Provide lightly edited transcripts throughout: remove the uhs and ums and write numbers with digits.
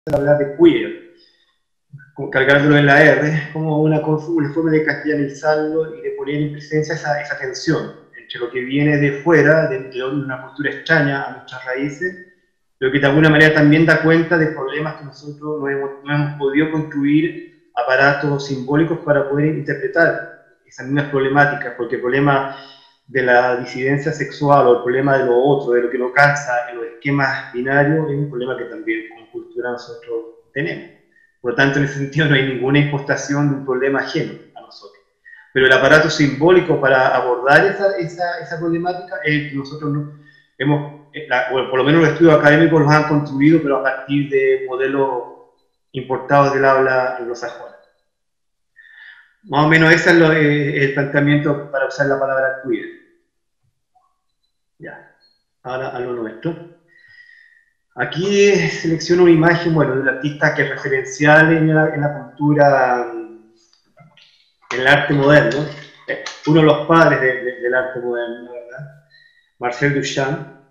a hablar de queer, cargándolo en la R, como una forma de castellanizarlo y de poner en presencia esa tensión entre lo que viene de fuera, de una cultura extraña a nuestras raíces, pero que de alguna manera también da cuenta de problemas que nosotros no hemos podido construir aparatos simbólicos para poder interpretar esas mismas problemáticas, porque el problema de la disidencia sexual o el problema de lo otro, de lo que no calza en los esquemas binarios, es un problema que también como cultura nosotros tenemos. Por lo tanto, en ese sentido no hay ninguna importación de un problema ajeno a nosotros. Pero el aparato simbólico para abordar esa problemática es el que nosotros hemos, bueno, por lo menos los estudios académicos los han construido, pero a partir de modelos importados del habla anglosajona. Más o menos ese es el planteamiento para usar la palabra queer. Ya, ahora a lo nuestro. Aquí selecciono una imagen, bueno, de un artista que es referencial en la cultura, en el arte moderno, uno de los padres del arte moderno, ¿verdad? Marcel Duchamp.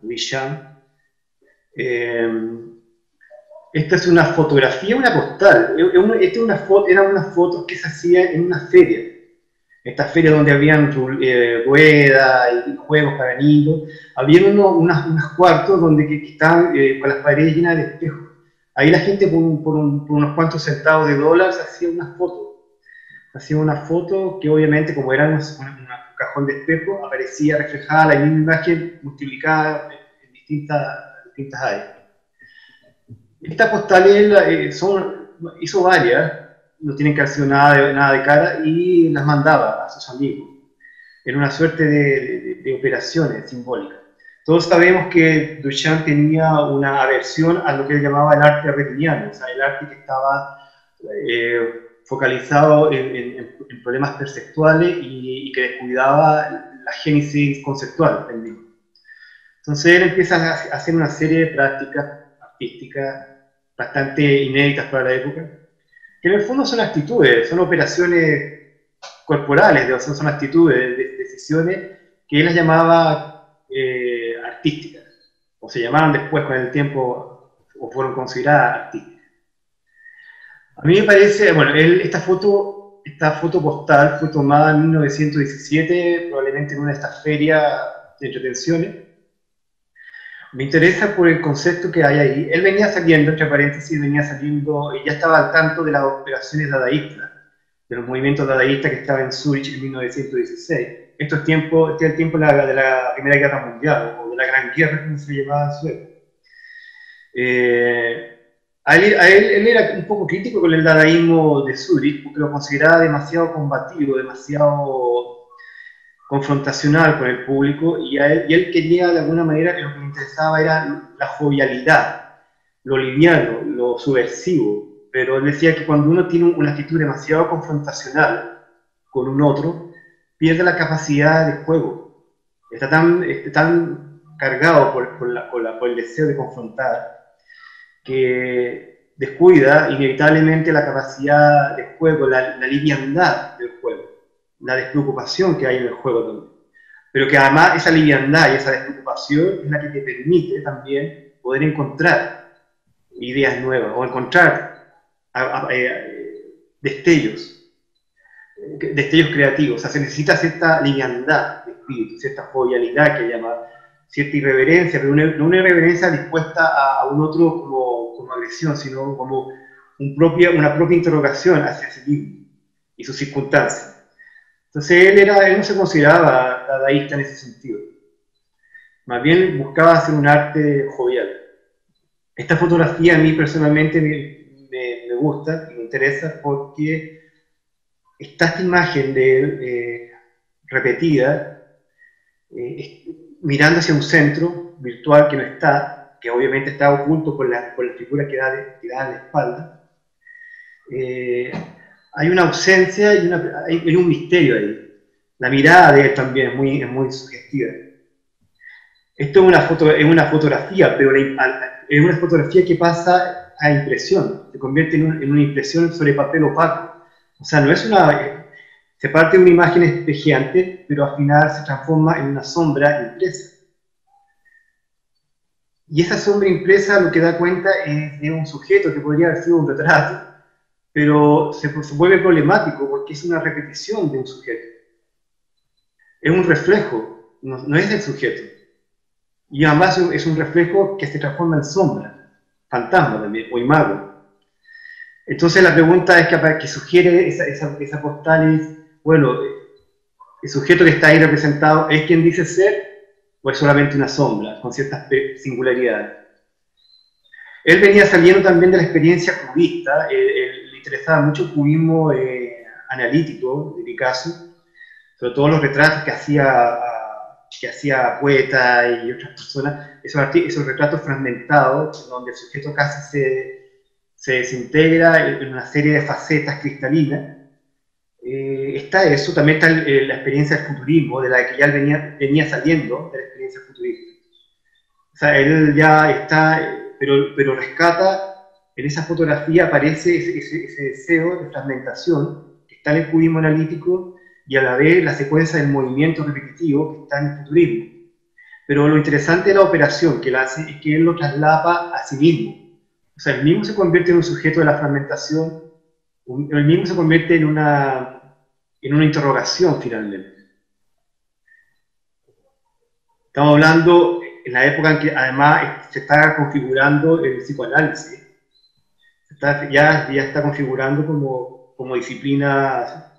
Esta es una fotografía, una postal. Eran unas fotos que se hacían en una feria. Esta feria donde habían ruedas y juegos para niños. Había unos cuartos donde que estaban con las paredes llenas de espejos. Ahí la gente por unos cuantos centavos de dólares hacía una foto. Hacía una foto que obviamente, como era un cajón de espejo, aparecía reflejada la misma imagen multiplicada en distintas áreas. Estas postales hizo varias, no tienen que hacer nada de cara, y las mandaba a sus amigos en una suerte de operaciones simbólicas. Todos sabemos que Duchamp tenía una aversión a lo que él llamaba el arte reptiliano, o sea, el arte que estaba focalizado en problemas perceptuales y que descuidaba la génesis conceptual también. Entonces él empieza a hacer una serie de prácticas artísticas bastante inéditas para la época, que en el fondo son actitudes, son operaciones corporales, son actitudes, decisiones que él las llamaba artísticas, o se llamaron después con el tiempo, o fueron consideradas artísticas. A mí me parece, bueno, esta foto postal fue tomada en 1917, probablemente en una de estas ferias de entretenciones. Me interesa por el concepto que hay ahí. Él venía saliendo, entre paréntesis, y ya estaba al tanto de las operaciones dadaístas, de los movimientos dadaístas que estaban en Zurich en 1916. Esto es el tiempo de la Primera Guerra Mundial, o de la Gran Guerra, como se llamaba en su época. Él era un poco crítico con el dadaísmo de Zurich, porque lo consideraba demasiado combativo, demasiado confrontacional con el público, y él quería, de alguna manera, que lo que le interesaba era la jovialidad, lo liviano, lo subversivo, pero él decía que cuando uno tiene una actitud demasiado confrontacional con un otro, pierde la capacidad de juego, está tan cargado por el deseo de confrontar, que descuida inevitablemente la capacidad de juego, la liviandad del juego, la despreocupación que hay en el juego también. Pero que además esa liviandad y esa despreocupación es la que te permite también poder encontrar ideas nuevas o encontrar destellos creativos. O sea, se necesita cierta liviandad de espíritu, cierta jovialidad que llama, cierta irreverencia, pero no una irreverencia dispuesta a un otro como agresión, sino como una propia interrogación hacia sí mismo y sus circunstancias. Entonces él no se consideraba dadaísta en ese sentido. Más bien buscaba hacer un arte jovial. Esta fotografía a mí personalmente me gusta y me interesa porque está esta imagen de él repetida, mirando hacia un centro virtual que no está, que obviamente está oculto por la figura que da a la espalda. Hay una ausencia y hay un misterio ahí. La mirada de él también es muy sugestiva. Esto es una fotografía, pero es una fotografía que pasa a impresión, se convierte en una impresión sobre papel opaco. O sea, no es se parte de una imagen espejeante, pero al final se transforma en una sombra impresa. Y esa sombra impresa lo que da cuenta es de un sujeto que podría haber sido un retrato, pero se vuelve problemático porque es una repetición de un sujeto. Es un reflejo, no es del sujeto. Y además es un reflejo que se transforma en sombra, fantasma también, o imago. Entonces la pregunta es que sugiere esa postal es, bueno, el sujeto que está ahí representado es quien dice ser o es solamente una sombra con ciertas singularidades. Él venía saliendo también de la experiencia cubista, le interesaba mucho el cubismo analítico de Picasso, sobre todo los retratos que hacía poetas y otras personas, esos retratos fragmentados, donde el sujeto casi se desintegra en una serie de facetas cristalinas. Está eso, también está la experiencia del futurismo, de la que ya él venía saliendo de la experiencia futurista. O sea, él ya está, pero rescata, en esa fotografía aparece ese deseo de fragmentación que está en el cubismo analítico y a la vez la secuencia del movimiento repetitivo que está en el futurismo. Pero lo interesante de la operación que él hace es que él lo traslapa a sí mismo. O sea, él mismo se convierte en un sujeto de la fragmentación, él mismo se convierte en una interrogación finalmente. Estamos hablando en la época en que además se está configurando el psicoanálisis, ya está configurando como disciplina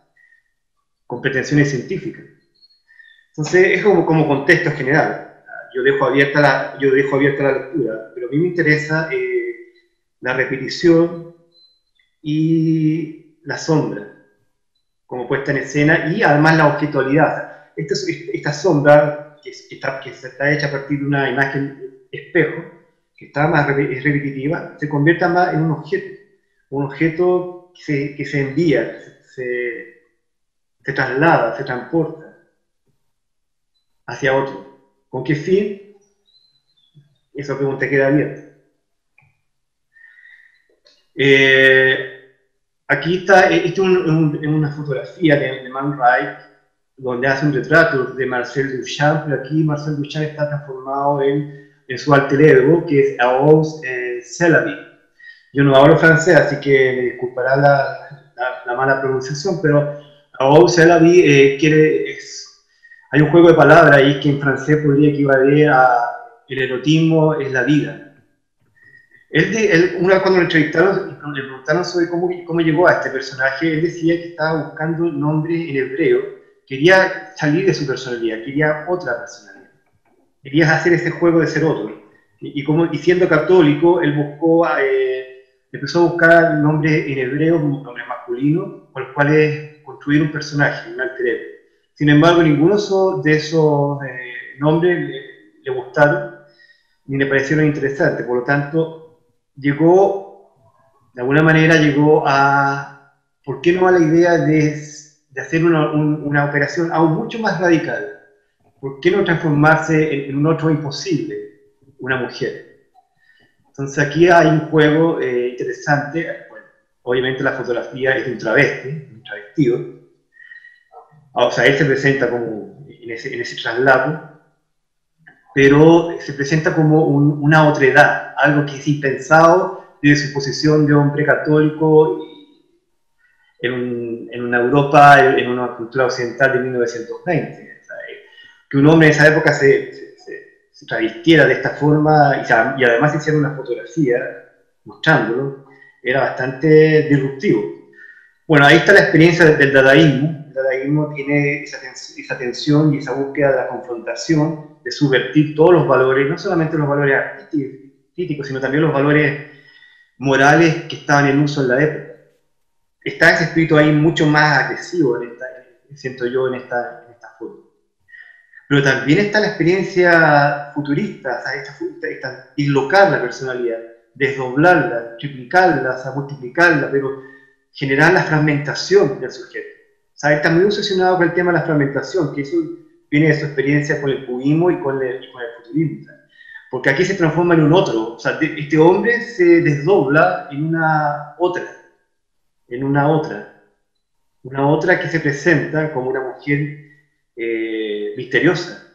con pretensiones científicas. Entonces es como contexto general. Yo dejo abierta la lectura, pero a mí me interesa la repetición y la sombra como puesta en escena y además la objetualidad. Esta sombra que está hecha a partir de una imagen espejo, que es repetitiva, se convierte más en un objeto que se envía, se traslada, se transporta hacia otro. ¿Con qué fin? Esa pregunta queda abierta. Aquí está, esto es una fotografía de Man Ray, donde hace un retrato de Marcel Duchamp, pero aquí Marcel Duchamp está transformado en su alter ego, que es Aouz Celabi. Yo no hablo francés, así que me disculpará la mala pronunciación, pero Aouz Celabi hay un juego de palabras ahí que en francés podría equivaler a el erotismo es la vida. Una vez cuando lo entrevistaron, le preguntaron sobre cómo llegó a este personaje, él decía que estaba buscando un nombre en hebreo, quería salir de su personalidad, quería otra personalidad, quería hacer ese juego de ser otro. Y siendo católico, él empezó a buscar nombres en hebreo, nombres masculinos, con los cuales construir un personaje, un alter ego. Sin embargo, ninguno de esos nombres le gustaron, ni le parecieron interesantes, por lo tanto, de alguna manera llegó ¿por qué no a la idea de hacer una operación aún mucho más radical? ¿Por qué no transformarse en un otro imposible, una mujer? Entonces aquí hay un juego interesante. Bueno, obviamente la fotografía es de un travestido. O sea, él se presenta como en ese traslado, pero se presenta como una otredad, algo que es impensado desde su posición de hombre católico en una Europa, en una cultura occidental de 1920. Que un hombre en esa época se travestiera de esta forma y además hiciera una fotografía mostrándolo, era bastante disruptivo. Bueno, ahí está la experiencia del dadaísmo. El dadaísmo tiene esa tensión y esa búsqueda de la confrontación, de subvertir todos los valores, no solamente los valores artísticos, sino también los valores morales que estaban en uso en la época. Está ese espíritu ahí mucho más agresivo, siento yo, en esta foto. Pero también está la experiencia futurista, o sea, dislocar la personalidad, desdoblarla, triplicarla, o sea, multiplicarla, pero generar la fragmentación del sujeto. O sea, él está muy obsesionado con el tema de la fragmentación, que eso viene de su experiencia con el cubismo y con el futurismo. ¿Sabes? Porque aquí se transforma en un otro. O sea, este hombre se desdobla en una otra que se presenta como una mujer misteriosa.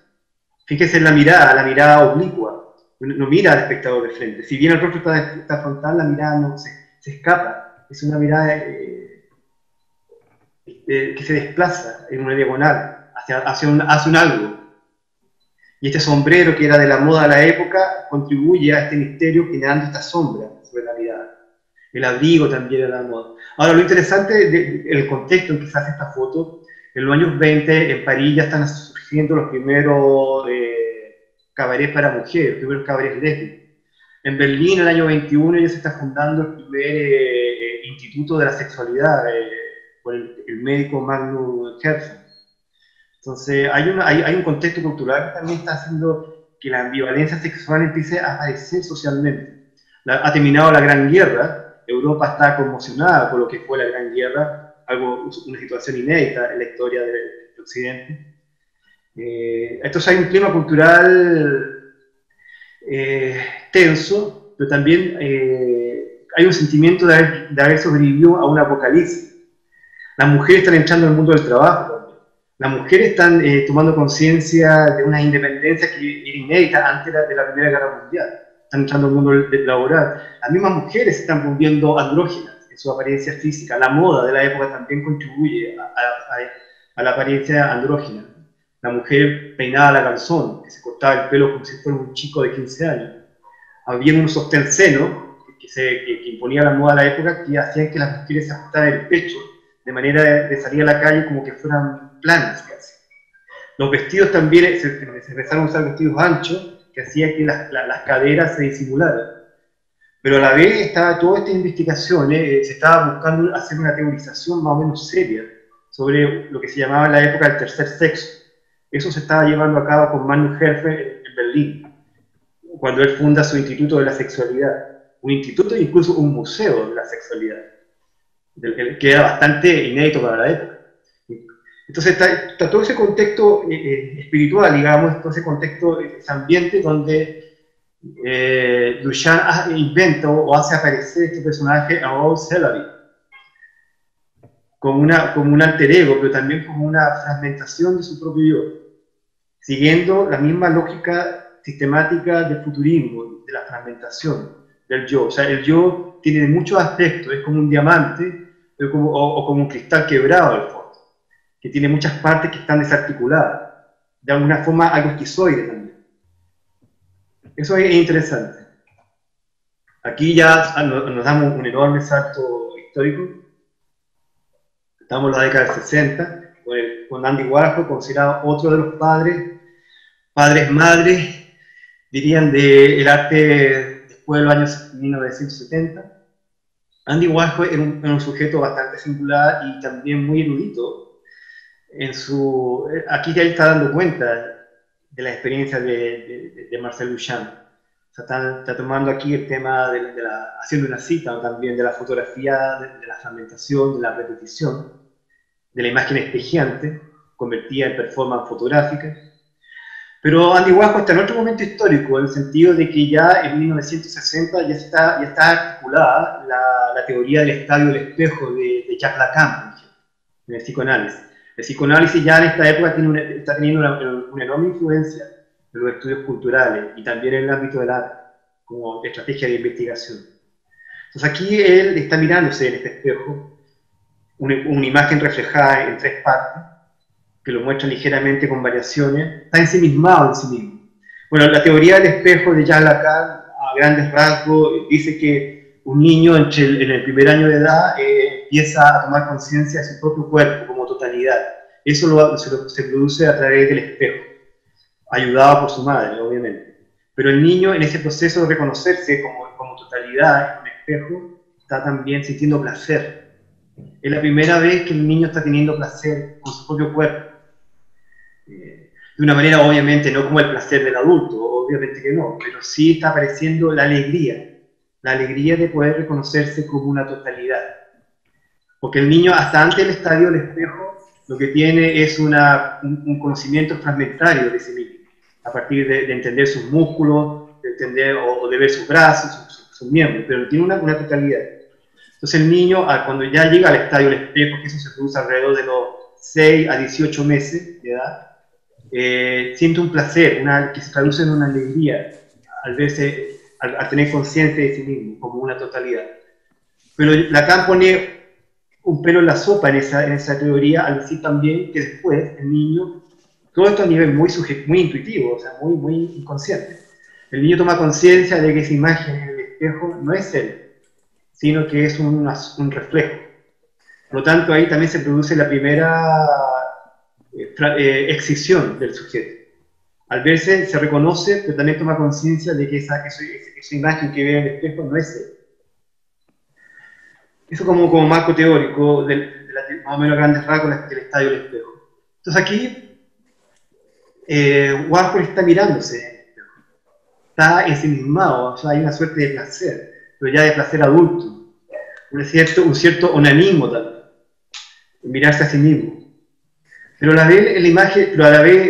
Fíjese en la mirada oblicua, no mira al espectador de frente. Si bien el rostro está frontal, la mirada no se escapa. Es una mirada que se desplaza en una diagonal hacia un algo. Y este sombrero, que era de la moda de la época, contribuye a este misterio generando esta sombra sobre la mirada. El abrigo también era la moda. Ahora, lo interesante del contexto en que se hace esta foto, en los años 20 en París ya están surgiendo los primeros cabarets para mujeres, los primeros cabarets lésbicos. En Berlín, en el año 21, ya se está fundando el primer instituto de la sexualidad por el médico Magnus Herzen. Entonces, hay un contexto cultural que también está haciendo que la ambivalencia sexual empiece a aparecer socialmente. Ha terminado la Gran Guerra, Europa está conmocionada por lo que fue la Gran Guerra, una situación inédita en la historia del Occidente. Entonces hay un clima cultural tenso, pero también hay un sentimiento de haber sobrevivido a un apocalipsis. Las mujeres están entrando al mundo del trabajo también. Las mujeres están tomando conciencia de una independencia que era inédita antes de la Primera Guerra Mundial. Están entrando al mundo laboral. Las mismas mujeres se están volviendo andróginas en su apariencia física. La moda de la época también contribuye a la apariencia andrógina. La mujer peinada a la calzón, que se cortaba el pelo como si fuera un chico de 15 años. Había un sostén seno que imponía la moda de la época, que hacían que las mujeres se ajustaran el pecho de manera de salir a la calle como que fueran planas casi. Los vestidos también, se empezaron a usar vestidos anchos, que hacía que las caderas se disimularan. Pero a la vez estaba toda esta investigación, se estaba buscando hacer una teorización más o menos seria sobre lo que se llamaba en la época el tercer sexo. Eso se estaba llevando a cabo con Magnus Herzen en Berlín, cuando él funda su Instituto de la Sexualidad. Un instituto e incluso un museo de la sexualidad, que era bastante inédito para la época. Entonces está todo ese contexto espiritual, digamos, todo ese contexto, ese ambiente donde Duchamp inventa o hace aparecer este personaje a Raoul Célavi como un alter ego, pero también como una fragmentación de su propio yo, siguiendo la misma lógica sistemática del futurismo, de la fragmentación del yo. O sea, el yo tiene muchos aspectos, es como un diamante o como un cristal quebrado al fondo, que tiene muchas partes que están desarticuladas, de alguna forma algo esquizoide también. Eso es interesante. Aquí ya nos damos un enorme salto histórico. Estamos en la década del 60, con Andy Warhol, considerado otro de los madres, dirían, del arte después de los años 1970. Andy Warhol era un sujeto bastante singular y también muy erudito. Aquí ya él está dando cuenta de la experiencia de Marcel Duchamp. O sea, está tomando aquí el tema haciendo una cita también de la fotografía, de la fragmentación, de la repetición, de la imagen espejeante, convertida en performance fotográfica. Pero Andy Warhol está en otro momento histórico, en el sentido de que ya en 1960 ya está articulada la teoría del estadio del espejo de Jacques Lacan, en el psicoanálisis. El psicoanálisis ya en esta época está teniendo una enorme influencia en los estudios culturales y también en el ámbito del arte, como estrategia de investigación. Entonces aquí él está mirándose en este espejo, una imagen reflejada en tres partes, que lo muestra ligeramente con variaciones, está ensimismado en sí mismo. Bueno, la teoría del espejo de Jacques Lacan, a grandes rasgos, dice que un niño en el primer año de edad empieza a tomar conciencia de su propio cuerpo como totalidad. Eso se produce a través del espejo, ayudado por su madre, obviamente. Pero el niño, en ese proceso de reconocerse como totalidad en un espejo, está también sintiendo placer. Es la primera vez que el niño está teniendo placer con su propio cuerpo. De una manera, obviamente, no como el placer del adulto, obviamente que no, pero sí está apareciendo la alegría de poder reconocerse como una totalidad. Porque el niño, hasta antes del estadio del espejo, lo que tiene es un conocimiento fragmentario de sí mismo, a partir de entender sus músculos, de entender o de ver sus brazos, sus miembros, pero tiene una totalidad. Entonces el niño, cuando ya llega al estadio del espejo, que eso se produce alrededor de los 6 a 18 meses de edad, siente un placer, que se traduce en una alegría al tener conciencia de sí mismo, como una totalidad. Pero Lacan pone un pelo en la sopa en esa teoría, al decir también que después el niño, todo esto a nivel muy intuitivo, o sea, muy inconsciente, el niño toma conciencia de que esa imagen en el espejo no es él, sino que es un reflejo. Por lo tanto, ahí también se produce la primera excisión del sujeto. Al verse, se reconoce, pero también toma conciencia de que esa imagen que ve en el espejo no es él. Eso como marco teórico, más o menos grandes rasgos del estadio del espejo. Entonces aquí, Warhol está mirándose en el espejo. Está ensimismado, o sea, hay una suerte de placer, pero ya de placer adulto. Un cierto onanismo también, mirarse a sí mismo. Pero a la vez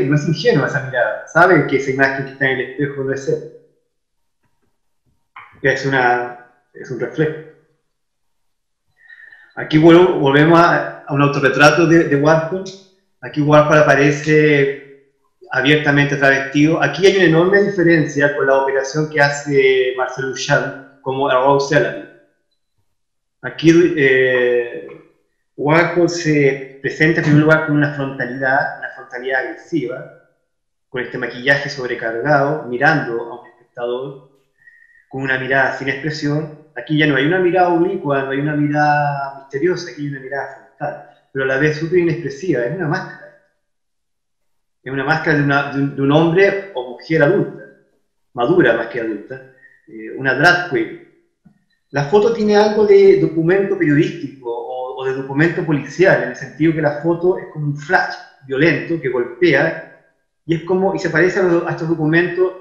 no es ingenua esa mirada, sabe que esa imagen que está en el espejo no es él, que es un reflejo. Aquí volvemos a un autorretrato de Warhol. Aquí Warhol aparece abiertamente travestido. Aquí hay una enorme diferencia con la operación que hace Marcel Duchamp como a Rose Ellamy. Aquí Warhol se presenta en primer lugar con una frontalidad agresiva, con este maquillaje sobrecargado, mirando a un espectador con una mirada sin expresión. Aquí ya no hay una mirada oblicua, no hay una mirada misteriosa, aquí hay una mirada frontal, pero a la vez súper inexpresiva, es una máscara. Es una máscara de un hombre o mujer adulta, madura más que adulta, una drag queen. La foto tiene algo de documento periodístico o de documento policial, en el sentido que la foto es como un flash violento que golpea y se parece a estos documentos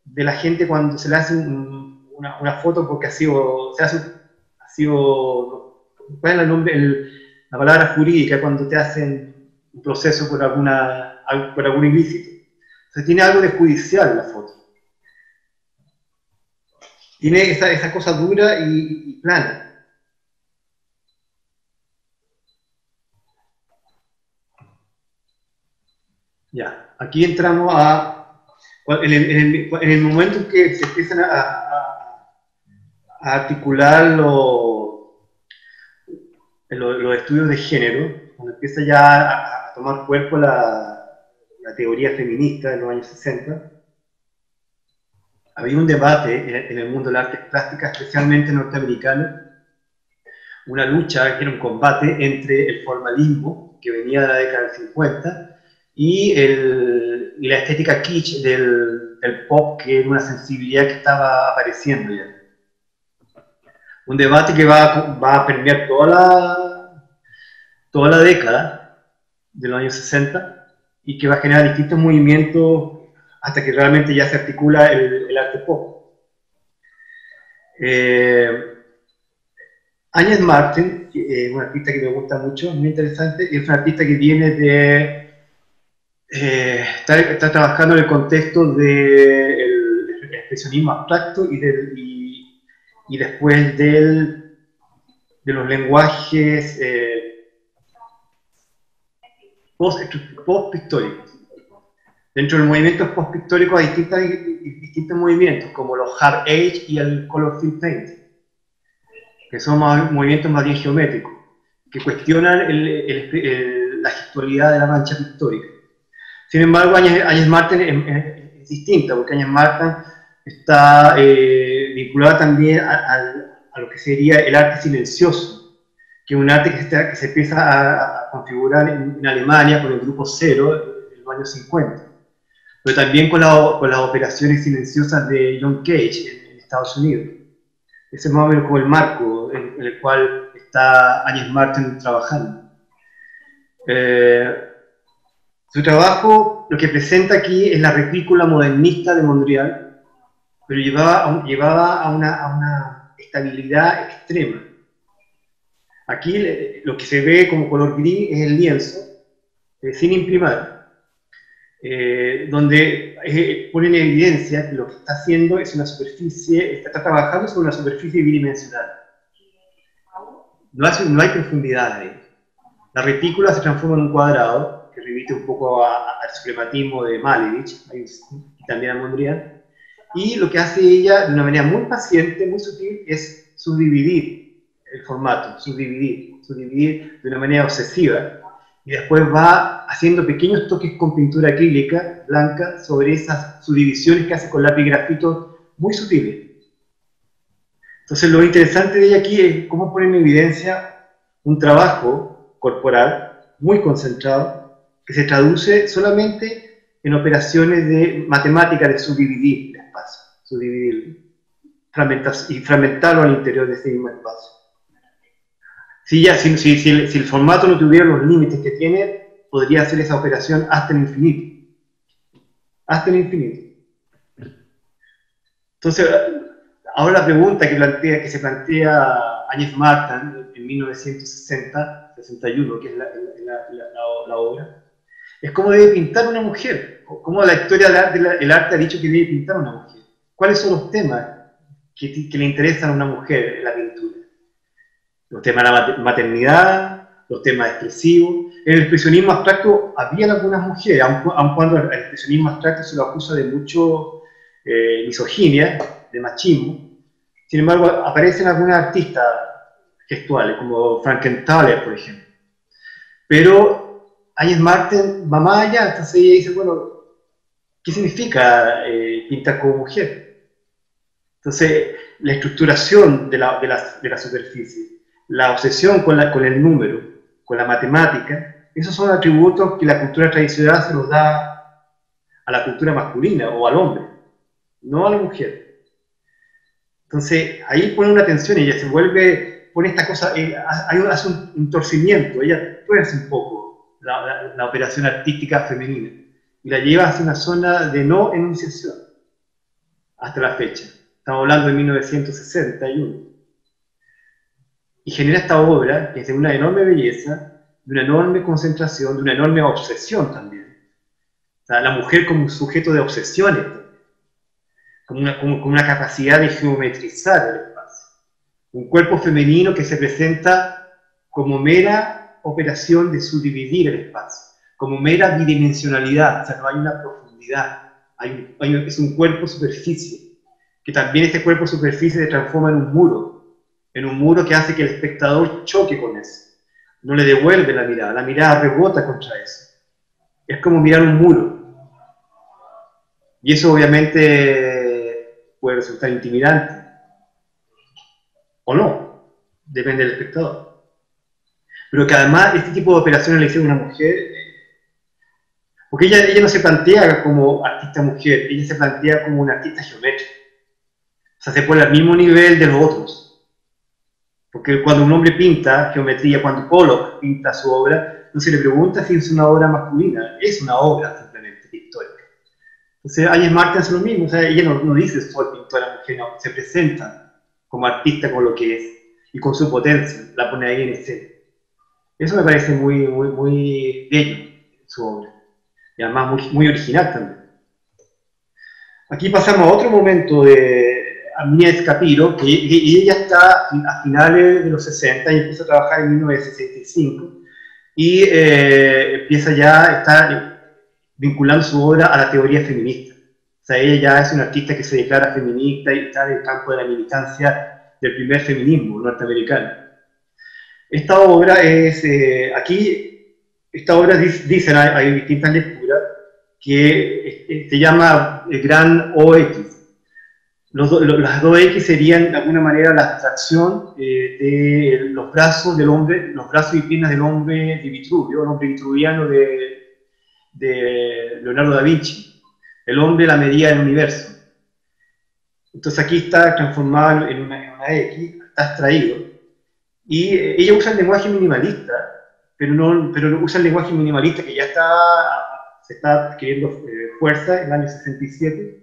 de la gente cuando se le hace una foto porque ¿cuál es el nombre? La palabra jurídica, cuando te hacen un proceso por algún ilícito. Entonces tiene algo de judicial la foto. Tiene esa cosa dura y plana. Ya, aquí entramos en el momento en que se empiezan a articular los estudios de género, cuando empieza ya a tomar cuerpo la teoría feminista de los años 60, había un debate en el mundo de las artes plásticas, especialmente norteamericano, una lucha, que era un combate entre el formalismo, que venía de la década del 50, y la estética kitsch del pop, que era una sensibilidad que estaba apareciendo ya. Un debate que va a permear toda la década de los años 60 y que va a generar distintos movimientos hasta que realmente ya se articula el arte pop. Agnes Martin, una artista que me gusta mucho, muy interesante, y es una artista que viene está trabajando en el contexto del expresionismo abstracto y después de los lenguajes post-pictóricos. Dentro del movimiento post-pictórico hay distintos movimientos, como los Hard Age y el Color Field Painting, que son movimientos más bien geométricos, que cuestionan la gestualidad de la mancha pictórica. Sin embargo, Agnes Martin es distinta, porque Agnes Martin está vinculada también a lo que sería el arte silencioso, que es un arte que se empieza a configurar en Alemania con el grupo Cero en los años 50, pero también con las operaciones silenciosas de John Cage en Estados Unidos. Ese es más o menos como el marco en el cual está Agnes Martin trabajando. Su trabajo, lo que presenta aquí es la retícula modernista de Mondrian, pero llevaba a una estabilidad extrema. Aquí lo que se ve como color gris es el lienzo, sin imprimar, donde pone en evidencia que lo que está haciendo es una superficie, está trabajando sobre una superficie bidimensional. No hay profundidad ahí. La retícula se transforma en un cuadrado, que remite un poco al suprematismo de Malevich y también a Mondrian, Y lo que hace ella de una manera muy paciente, muy sutil, es subdividir el formato, subdividir de una manera obsesiva. Y después va haciendo pequeños toques con pintura acrílica blanca sobre esas subdivisiones que hace con lápiz grafito muy sutiles. Entonces lo interesante de ella aquí es cómo pone en evidencia un trabajo corporal muy concentrado que se traduce solamente en operaciones de matemática de subdividir el espacio, subdividirlo y fragmentarlo al interior de ese mismo espacio. Si el formato no tuviera los límites que tiene, podría hacer esa operación hasta el infinito. Hasta el infinito. Entonces, ahora la pregunta que se plantea Agnes Martin en 1960-61, que es la obra, es cómo debe pintar una mujer, cómo la historia del arte ha dicho que debe pintar una mujer. ¿Cuáles son los temas que le interesan a una mujer en la pintura? Los temas de la maternidad, los temas expresivos. En el expresionismo abstracto había algunas mujeres, aun cuando el expresionismo abstracto se lo acusa de mucho misoginia, de machismo. Sin embargo, aparecen algunas artistas gestuales, como Frankenthaler, por ejemplo. Pero Agnes Martin va más allá, entonces ella dice, bueno, ¿qué significa pintar como mujer? Entonces, la estructuración de la superficie, la obsesión con el número, con la matemática, esos son atributos que la cultura tradicional se los da a la cultura masculina o al hombre, no a la mujer. Entonces, ahí pone una tensión y ella se vuelve, pone esta cosa, hace un torcimiento, ella tuerce un poco la operación artística femenina y la lleva hacia una zona de no enunciación hasta la fecha. Estamos hablando de 1961. Y genera esta obra que es de una enorme belleza, de una enorme concentración, de una enorme obsesión también. O sea, la mujer como un sujeto de obsesiones, con una capacidad de geometrizar el espacio. Un cuerpo femenino que se presenta como mera operación de subdividir el espacio, como mera bidimensionalidad, o sea, no hay una profundidad, es un cuerpo superficie, que también este cuerpo superficie se transforma en un muro que hace que el espectador choque con eso, no le devuelve la mirada rebota contra eso. Es como mirar un muro. Y eso obviamente puede resultar intimidante. O no, depende del espectador. Pero que además este tipo de operaciones le hicieron a una mujer, porque ella no se plantea como artista mujer, ella se plantea como una artista geométrica. O sea, se pone al mismo nivel de los otros. Porque cuando un hombre pinta geometría, cuando Pollock pinta su obra, no se le pregunta si es una obra masculina, es una obra simplemente pictórica. Entonces, Agnes Martin hace lo mismo, o sea, ella no dice soy pintora mujer, no, se presenta como artista con lo que es y con su potencia, la pone ahí en escena. Eso me parece muy, muy, muy bello, su obra, y además muy, muy original también. Aquí pasamos a otro momento de Agnès Capiro, que ella está a finales de los 60 y empieza a trabajar en 1965 y empieza ya a estar vinculando su obra a la teoría feminista. O sea, ella ya es una artista que se declara feminista y está en el campo de la militancia del primer feminismo norteamericano. Esta obra es, esta obra dicen, hay distintas lecturas, que se llama el Gran OX. Las dos X serían de alguna manera la abstracción de los brazos del hombre, los brazos y piernas del hombre de Vitruvio, el hombre vitruviano de Leonardo da Vinci, el hombre la medida del universo. Entonces aquí está transformado en una X, está extraído, y ella usa el lenguaje minimalista, pero no usa el lenguaje minimalista que ya se está adquiriendo fuerza en el año 67.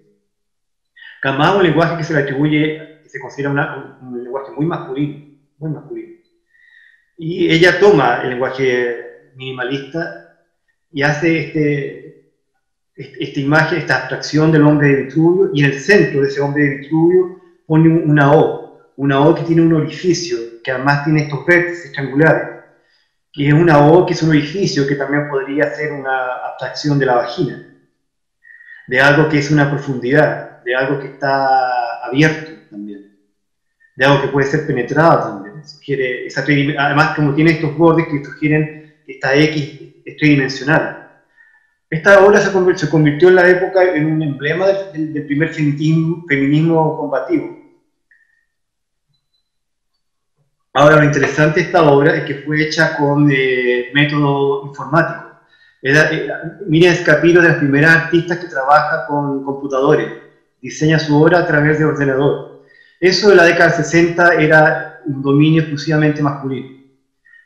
Además, un lenguaje que se le atribuye, que se considera un lenguaje muy masculino, muy masculino. Y ella toma el lenguaje minimalista y hace esta imagen, esta abstracción del hombre de Vitruvio, y en el centro de ese hombre de Vitruvio pone una O que tiene un orificio, que además tiene estos vértices triangulares, que es una O que es un orificio que también podría ser una abstracción de la vagina, de algo que es una profundidad, de algo que está abierto también, de algo que puede ser penetrado también. Sugiere además, como tiene estos bordes que sugieren que esta X es tridimensional. Esta obra se convirtió en la época en un emblema del primer feminismo combativo. Ahora, lo interesante de esta obra es que fue hecha con método informático. Miriam Scapiro es de las primeras artistas que trabaja con computadores, diseña su obra a través de ordenador. Eso de la década del 60 era un dominio exclusivamente masculino.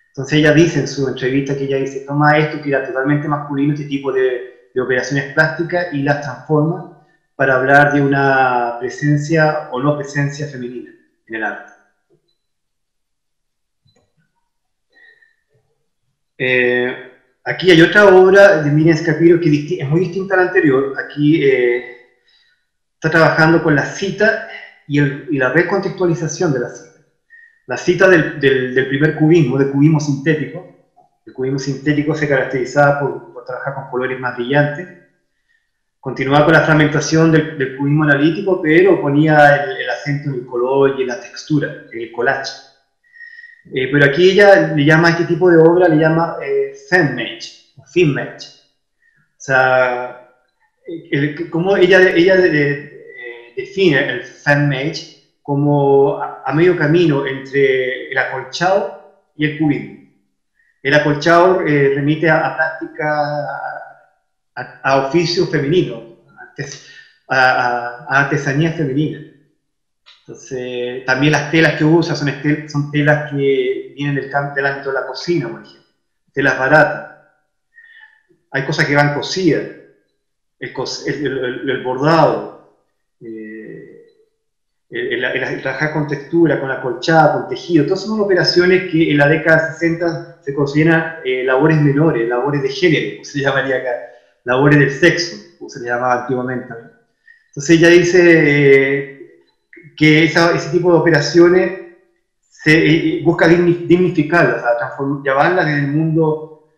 Entonces ella dice en su entrevista que ella dice, toma esto que era totalmente masculino, este tipo de operaciones plásticas, y las transforma para hablar de una presencia o no presencia femenina en el arte. Aquí hay otra obra de Miriam Scapiro que es muy distinta a la anterior. Aquí está trabajando con la cita y la recontextualización de la cita. La cita del primer cubismo, del cubismo sintético. El cubismo sintético se caracterizaba por trabajar con colores más brillantes. Continuaba con la fragmentación del cubismo analítico, pero ponía el acento en el color y en la textura, en el collage. Pero aquí ella le llama a este tipo de obra, le llama femmage, o fimmage. O sea, como ella define el femmage como a medio camino entre el acolchado y el cubismo. El acolchado remite a práctica, a oficio femenino, a artesanía femenina. Entonces, también las telas que usa son telas que vienen del ámbito de la cocina, por ejemplo. Telas baratas. Hay cosas que van cosidas. El bordado. El trabajar con textura, con acolchado, con tejido. Todas son operaciones que en la década de 60 se consideran labores menores, labores de género, como se llamaría acá. Labores del sexo, como se le llamaba antiguamente. Entonces ella dice que ese tipo de operaciones se busca dignificarlas, o sea, llevarlas en el mundo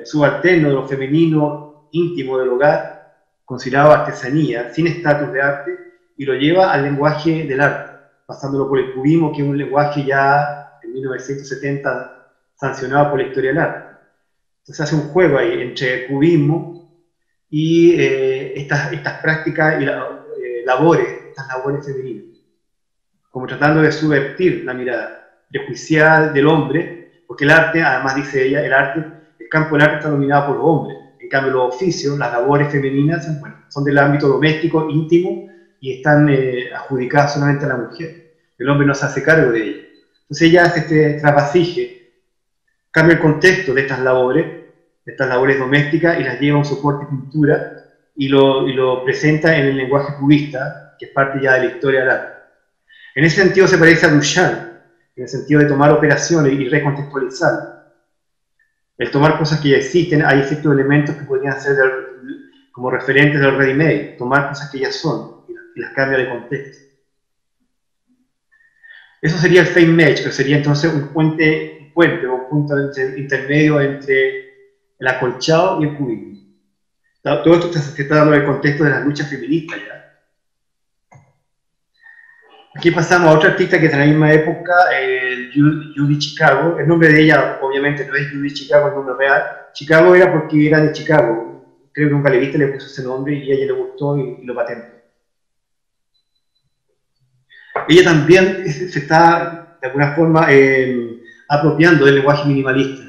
subalterno, de lo femenino, íntimo del hogar, considerado artesanía, sin estatus de arte, y lo lleva al lenguaje del arte, pasándolo por el cubismo, que es un lenguaje ya en 1970 sancionado por la historia del arte. Entonces hace un juego ahí entre el cubismo y estas prácticas y estas labores femeninas, como tratando de subvertir la mirada prejuiciada del hombre, porque el arte, además dice ella, el campo del arte está dominado por los hombres. En cambio, los oficios, las labores femeninas, son del ámbito doméstico, íntimo, y están adjudicadas solamente a la mujer. El hombre no se hace cargo de ellas. Entonces ella hace este trapasige, cambia el contexto de estas labores domésticas, y las lleva a un soporte de pintura, y lo presenta en el lenguaje cubista, que es parte ya de la historia del arte. En ese sentido se parece a Duchamp, en el sentido de tomar operaciones y recontextualizar. El tomar cosas que ya existen, hay ciertos elementos que podrían ser como referentes del ready-made, tomar cosas que ya son y las cambia de contexto. Eso sería el femmage, que sería entonces un puente o un punto intermedio entre el acolchado y el cubismo. Todo esto se está dando en el contexto de las luchas feministas ya. Aquí pasamos a otra artista que es de la misma época, Judy Chicago. El nombre de ella, obviamente, no es Judy Chicago, el nombre real. Chicago era porque era de Chicago. Creo que un galerista le puso ese nombre y a ella le gustó y lo patentó. Ella también se está, de alguna forma, apropiando del lenguaje minimalista.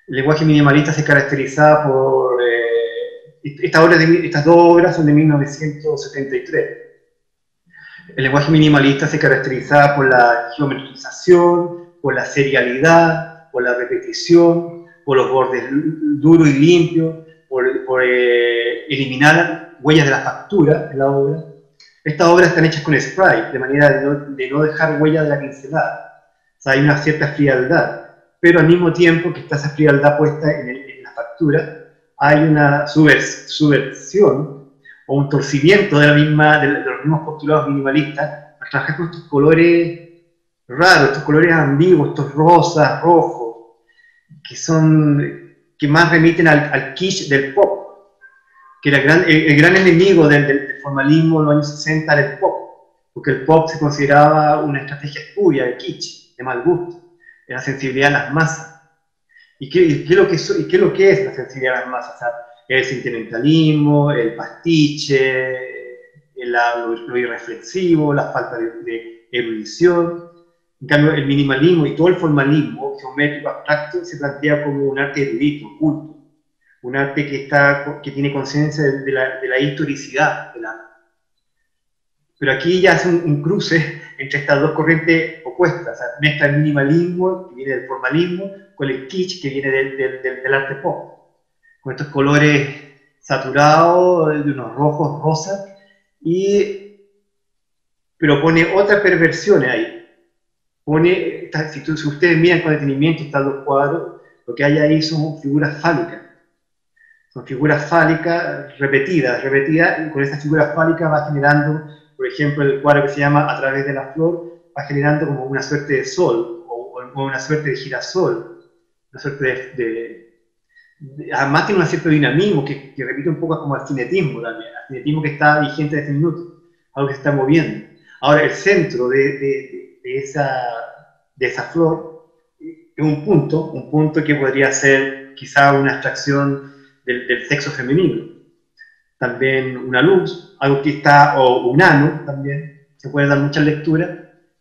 El lenguaje minimalista se caracterizaba por... estas dos obras son de 1973. El lenguaje minimalista se caracterizaba por la geometrización, por la serialidad, por la repetición, por los bordes duros y limpios, por eliminar huellas de la factura en la obra. Estas obras están hechas con spray, de manera de no dejar huella de la pincelada. O sea, hay una cierta frialdad, pero al mismo tiempo que está esa frialdad puesta en la factura, hay una subversión o un torcimiento de los mismos postulados minimalistas, para trabajar con estos colores raros, estos colores ambiguos, estos rosas, rojos, que más remiten al kitsch del pop, que era el gran enemigo del formalismo en los años 60 era el pop, porque el pop se consideraba una estrategia espuria, de kitsch, de mal gusto, de la sensibilidad a las masas. ¿Qué es lo que es la sensibilidad a las masas? O sea, el sentimentalismo, el pastiche, lo irreflexivo, la falta de erudición. En cambio, el minimalismo y todo el formalismo geométrico abstracto se plantea como un arte erudito, culto, un arte que tiene conciencia de la historicidad del arte. Pero aquí ya hace un cruce entre estas dos corrientes opuestas, o sea, mezcla el minimalismo, que viene del formalismo, con el kitsch, que viene del arte pop, con estos colores saturados, de unos rojos, rosas, pero pone otras perversiones ahí. Si ustedes miran con detenimiento estos dos cuadros, lo que hay ahí son figuras fálicas. Son figuras fálicas repetidas, y con esas figuras fálicas va generando, por ejemplo, el cuadro que se llama A través de la flor, va generando como una suerte de sol, o una suerte de girasol, una suerte además tiene un cierto dinamismo que repite un poco como el cinetismo también, el cinetismo que está vigente en este minuto, algo que se está moviendo. Ahora, el centro de esa flor es un punto que podría ser quizá una abstracción del sexo femenino. También una luz, algo que está, o un ano también, se puede dar muchas lecturas,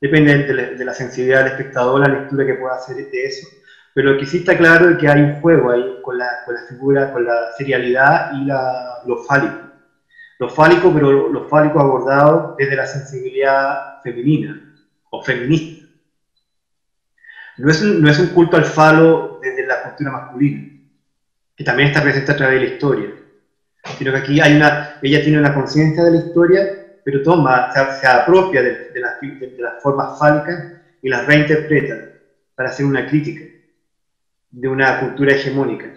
depende de la sensibilidad del espectador, la lectura que pueda hacer de eso. Pero lo que sí está claro es que hay un juego ahí con la figura, con la serialidad y lo fálico. Lo fálico, pero lo fálico abordado desde la sensibilidad femenina o feminista. No es un culto al falo desde la cultura masculina, que también está presente a través de la historia, sino que aquí ella tiene una conciencia de la historia, pero se apropia de las formas fálicas y las reinterpreta para hacer una crítica de una cultura hegemónica.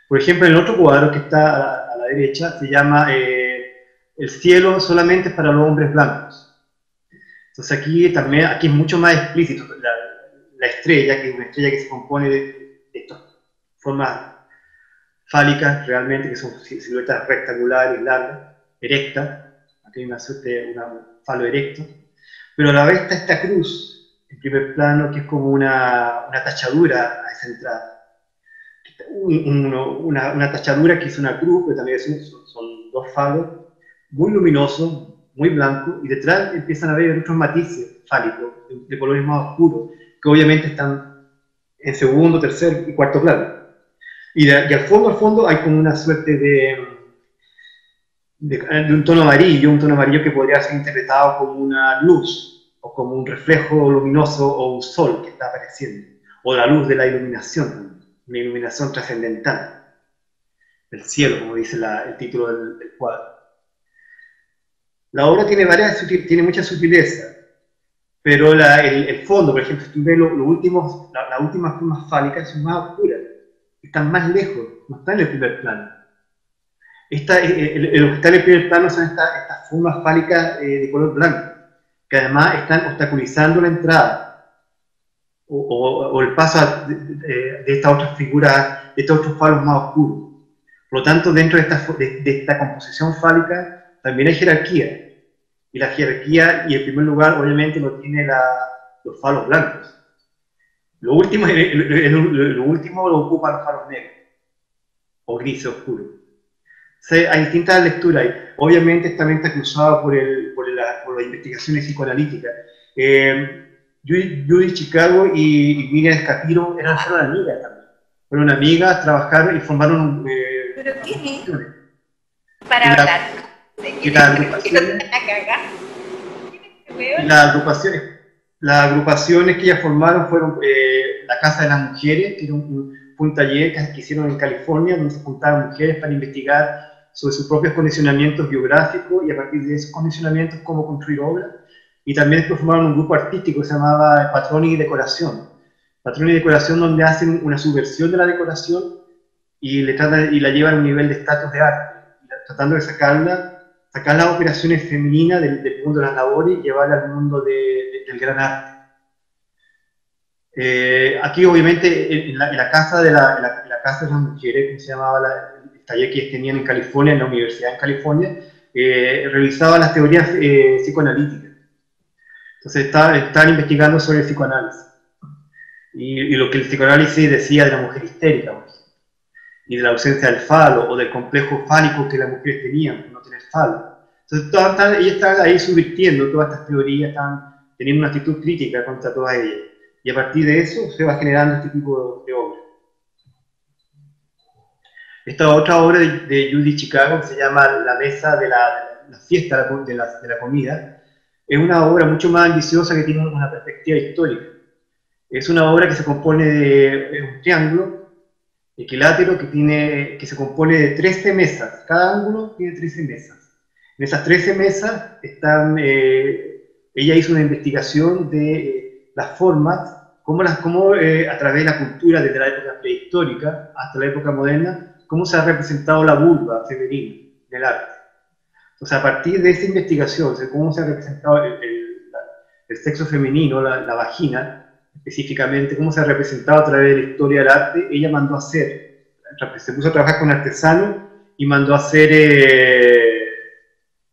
Por ejemplo, en el otro cuadro que está a la derecha se llama El cielo solamente es para los hombres blancos. Entonces aquí es mucho más explícito la estrella, que es una estrella que se compone de estas formas fálicas realmente, que son siluetas rectangulares, largas, erectas. Aquí hay una suerte de un falo erecto. Pero a la vez está esta cruz en primer plano, que es como una tachadura a esa entrada. Una tachadura que es una cruz, pero también son dos falos, muy luminosos, muy blancos, y detrás empiezan a ver otros matices fálicos, de colores más oscuros, que obviamente están en segundo, tercer y cuarto plano. Y al fondo hay como una suerte de un tono amarillo que podría ser interpretado como una luz, o como un reflejo luminoso, o un sol que está apareciendo, o la luz de la iluminación, una iluminación trascendental, el cielo, como dice el título del cuadro. La obra tiene mucha sutileza, pero el fondo, por ejemplo, si tú ves las últimas formas fálicas son más oscuras, están más lejos, no están en el primer plano. Lo que está en el primer plano son estas formas fálicas de color blanco, que además están obstaculizando la entrada o el paso de estas otras figuras, de estos otros falos más oscuros. Por lo tanto, dentro de esta composición fálica también hay jerarquía. Y la jerarquía, y en primer lugar, obviamente, no tiene los falos blancos. Lo último lo ocupan los falos negros, o grises oscuros. Hay distintas lecturas ahí. Obviamente también está cruzado por las investigaciones psicoanalíticas. Judy Chicago y Miriam Escapiro fueron amigas también. Fueron amigas, trabajaron y formaron... ¿Pero qué es? Para hablar. Las agrupaciones que ellas formaron fueron la Casa de las Mujeres, que fue un taller que hicieron en California, donde se juntaban mujeres para investigar sobre sus propios condicionamientos biográficos y a partir de esos condicionamientos cómo construir obras. Y también después formaron un grupo artístico que se llamaba Patrón y Decoración. Patrón y Decoración, donde hacen una subversión de la decoración y la llevan a un nivel de estatus de arte, tratando de sacar las operaciones femeninas del mundo de las labores y llevarlas al mundo del gran arte. Aquí, obviamente, en la casa de las mujeres, que se llamaba taller que ellos tenían en California, en la universidad en California, revisaba las teorías psicoanalíticas. Entonces estaban investigando sobre el psicoanálisis y lo que el psicoanálisis decía de la mujer histérica, por ejemplo, y de la ausencia del falo o del complejo fálico que las mujeres tenían por no tener falo. Entonces ellos estaban ahí subvirtiendo todas estas teorías, estaban teniendo una actitud crítica contra todas ellas. Y a partir de eso se va generando este tipo de obras. Esta otra obra de Judy Chicago, que se llama La mesa de la fiesta de la comida, es una obra mucho más ambiciosa que tiene una perspectiva histórica. Es una obra que se compone de un triángulo equilátero que se compone de 13 mesas. Cada ángulo tiene 13 mesas. En esas 13 mesas están, ella hizo una investigación de las formas, cómo a través de la cultura desde la época prehistórica hasta la época moderna, cómo se ha representado la vulva femenina en el arte. Entonces, a partir de esa investigación, de cómo se ha representado el sexo femenino, la vagina, específicamente, cómo se ha representado a través de la historia del arte, ella mandó a hacer, se puso a trabajar con artesanos y mandó a hacer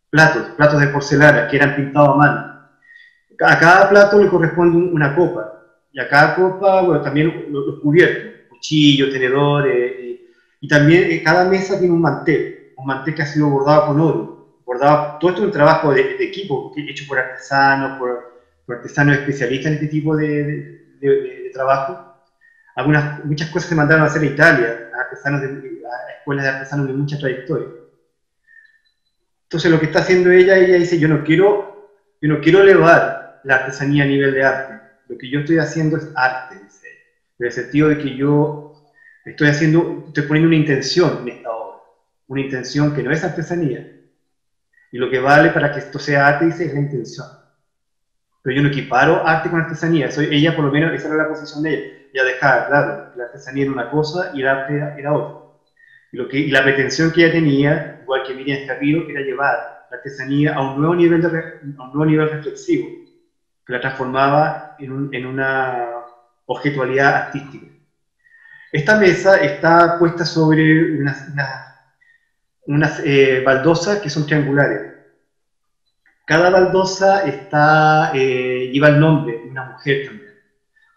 platos de porcelana que eran pintados a mano. A cada plato le corresponde una copa, y a cada copa, bueno, también los cubiertos, cuchillos, tenedores, y también cada mesa tiene un mantel que ha sido bordado con oro, todo esto es un trabajo de equipo hecho por artesanos, por artesanos especialistas en este tipo de trabajo. Muchas cosas se mandaron a hacer a Italia, a escuelas de artesanos de mucha trayectoria. Entonces lo que está haciendo ella dice, yo no quiero elevar la artesanía a nivel de arte, lo que yo estoy haciendo es arte, dice ella, en el sentido de que yo estoy poniendo una intención en esta obra, una intención que no es artesanía, y lo que vale para que esto sea arte, dice, es la intención. Pero yo no equiparo arte con artesanía, ella por lo menos, esa era la posición de ella, ella dejaba claro que la artesanía era una cosa y el arte era otra. Y la pretensión que ella tenía, igual que Miriam Escarrillo, era llevar la artesanía a un nuevo nivel reflexivo, que la transformaba en una objetualidad artística. Esta mesa está puesta sobre unas baldosas que son triangulares. Cada baldosa lleva el nombre de una mujer también.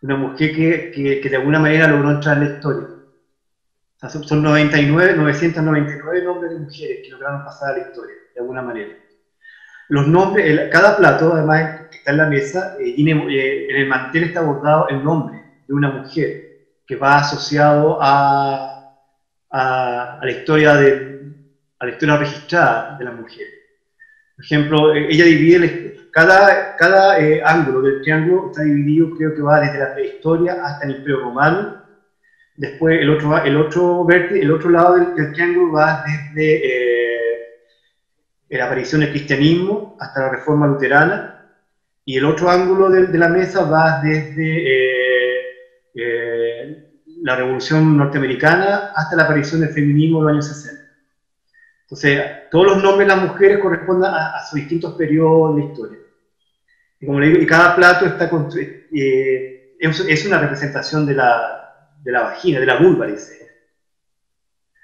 Una mujer que de alguna manera logró entrar en la historia. O sea, son 999 nombres de mujeres que lograron pasar a la historia, de alguna manera. Los nombres, cada plato, además, que está en la mesa, en el mantel está bordado el nombre de una mujer que va asociado a la historia registrada de la mujer. Por ejemplo, ella divide cada ángulo del triángulo está dividido, creo que va desde la prehistoria hasta el Imperio Romano. Después el otro lado del triángulo va desde la aparición del cristianismo hasta la Reforma Luterana, y el otro ángulo de la mesa va desde la Revolución Norteamericana hasta la aparición del feminismo en los años 60. Entonces, todos los nombres de las mujeres corresponden a sus distintos periodos de la historia. Y como le digo, y cada plato es una representación de la vagina, de la vulva, dice.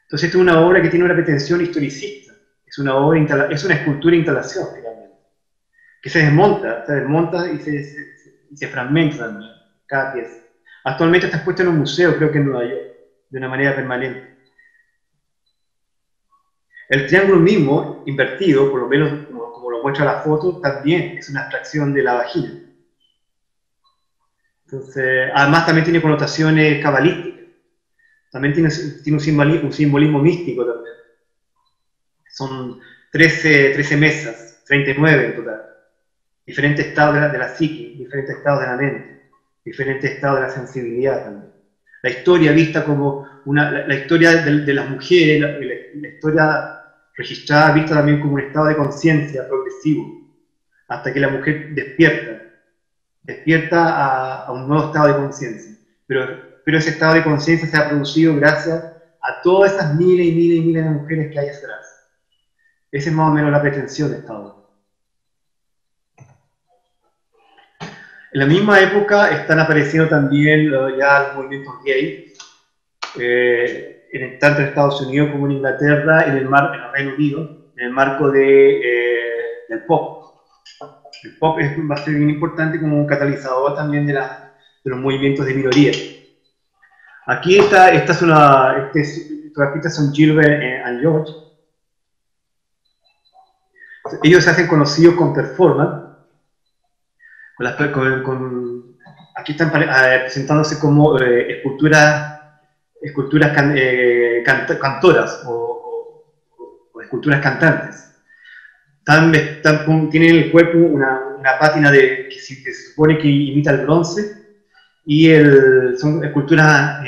Entonces, esta es una obra que tiene una pretensión historicista. Es una escultura de instalación, realmente, que se desmonta y se fragmenta también, cada pieza. Actualmente está expuesta en un museo, creo que en Nueva York, de una manera permanente. El triángulo mismo, invertido, por lo menos como lo muestra la foto, también es una abstracción de la vagina. Entonces, además también tiene connotaciones cabalísticas. También tiene un simbolismo místico también. Son 13 mesas, 39 en total. Diferentes estados de la psique, diferentes estados de la mente, diferentes estados de la sensibilidad también. La historia vista como la historia de las mujeres, la historia registrada vista también como un estado de conciencia progresivo, hasta que la mujer despierta a un nuevo estado de conciencia. Pero ese estado de conciencia se ha producido gracias a todas esas miles y miles y miles de mujeres que hay atrás. Esa es más o menos la pretensión de esta obra. En la misma época están apareciendo también ya los movimientos gay. tanto en Estados Unidos como en Inglaterra, en el Reino Unido, en el marco del pop. El pop va a ser bien importante como un catalizador también de los movimientos de minoría. Aquí estos artistas son Gilbert and George. Ellos se hacen conocidos con performance, aquí están presentándose como esculturas cantoras o esculturas cantantes. Tienen en el cuerpo una pátina que se supone que imita el bronce, y son esculturas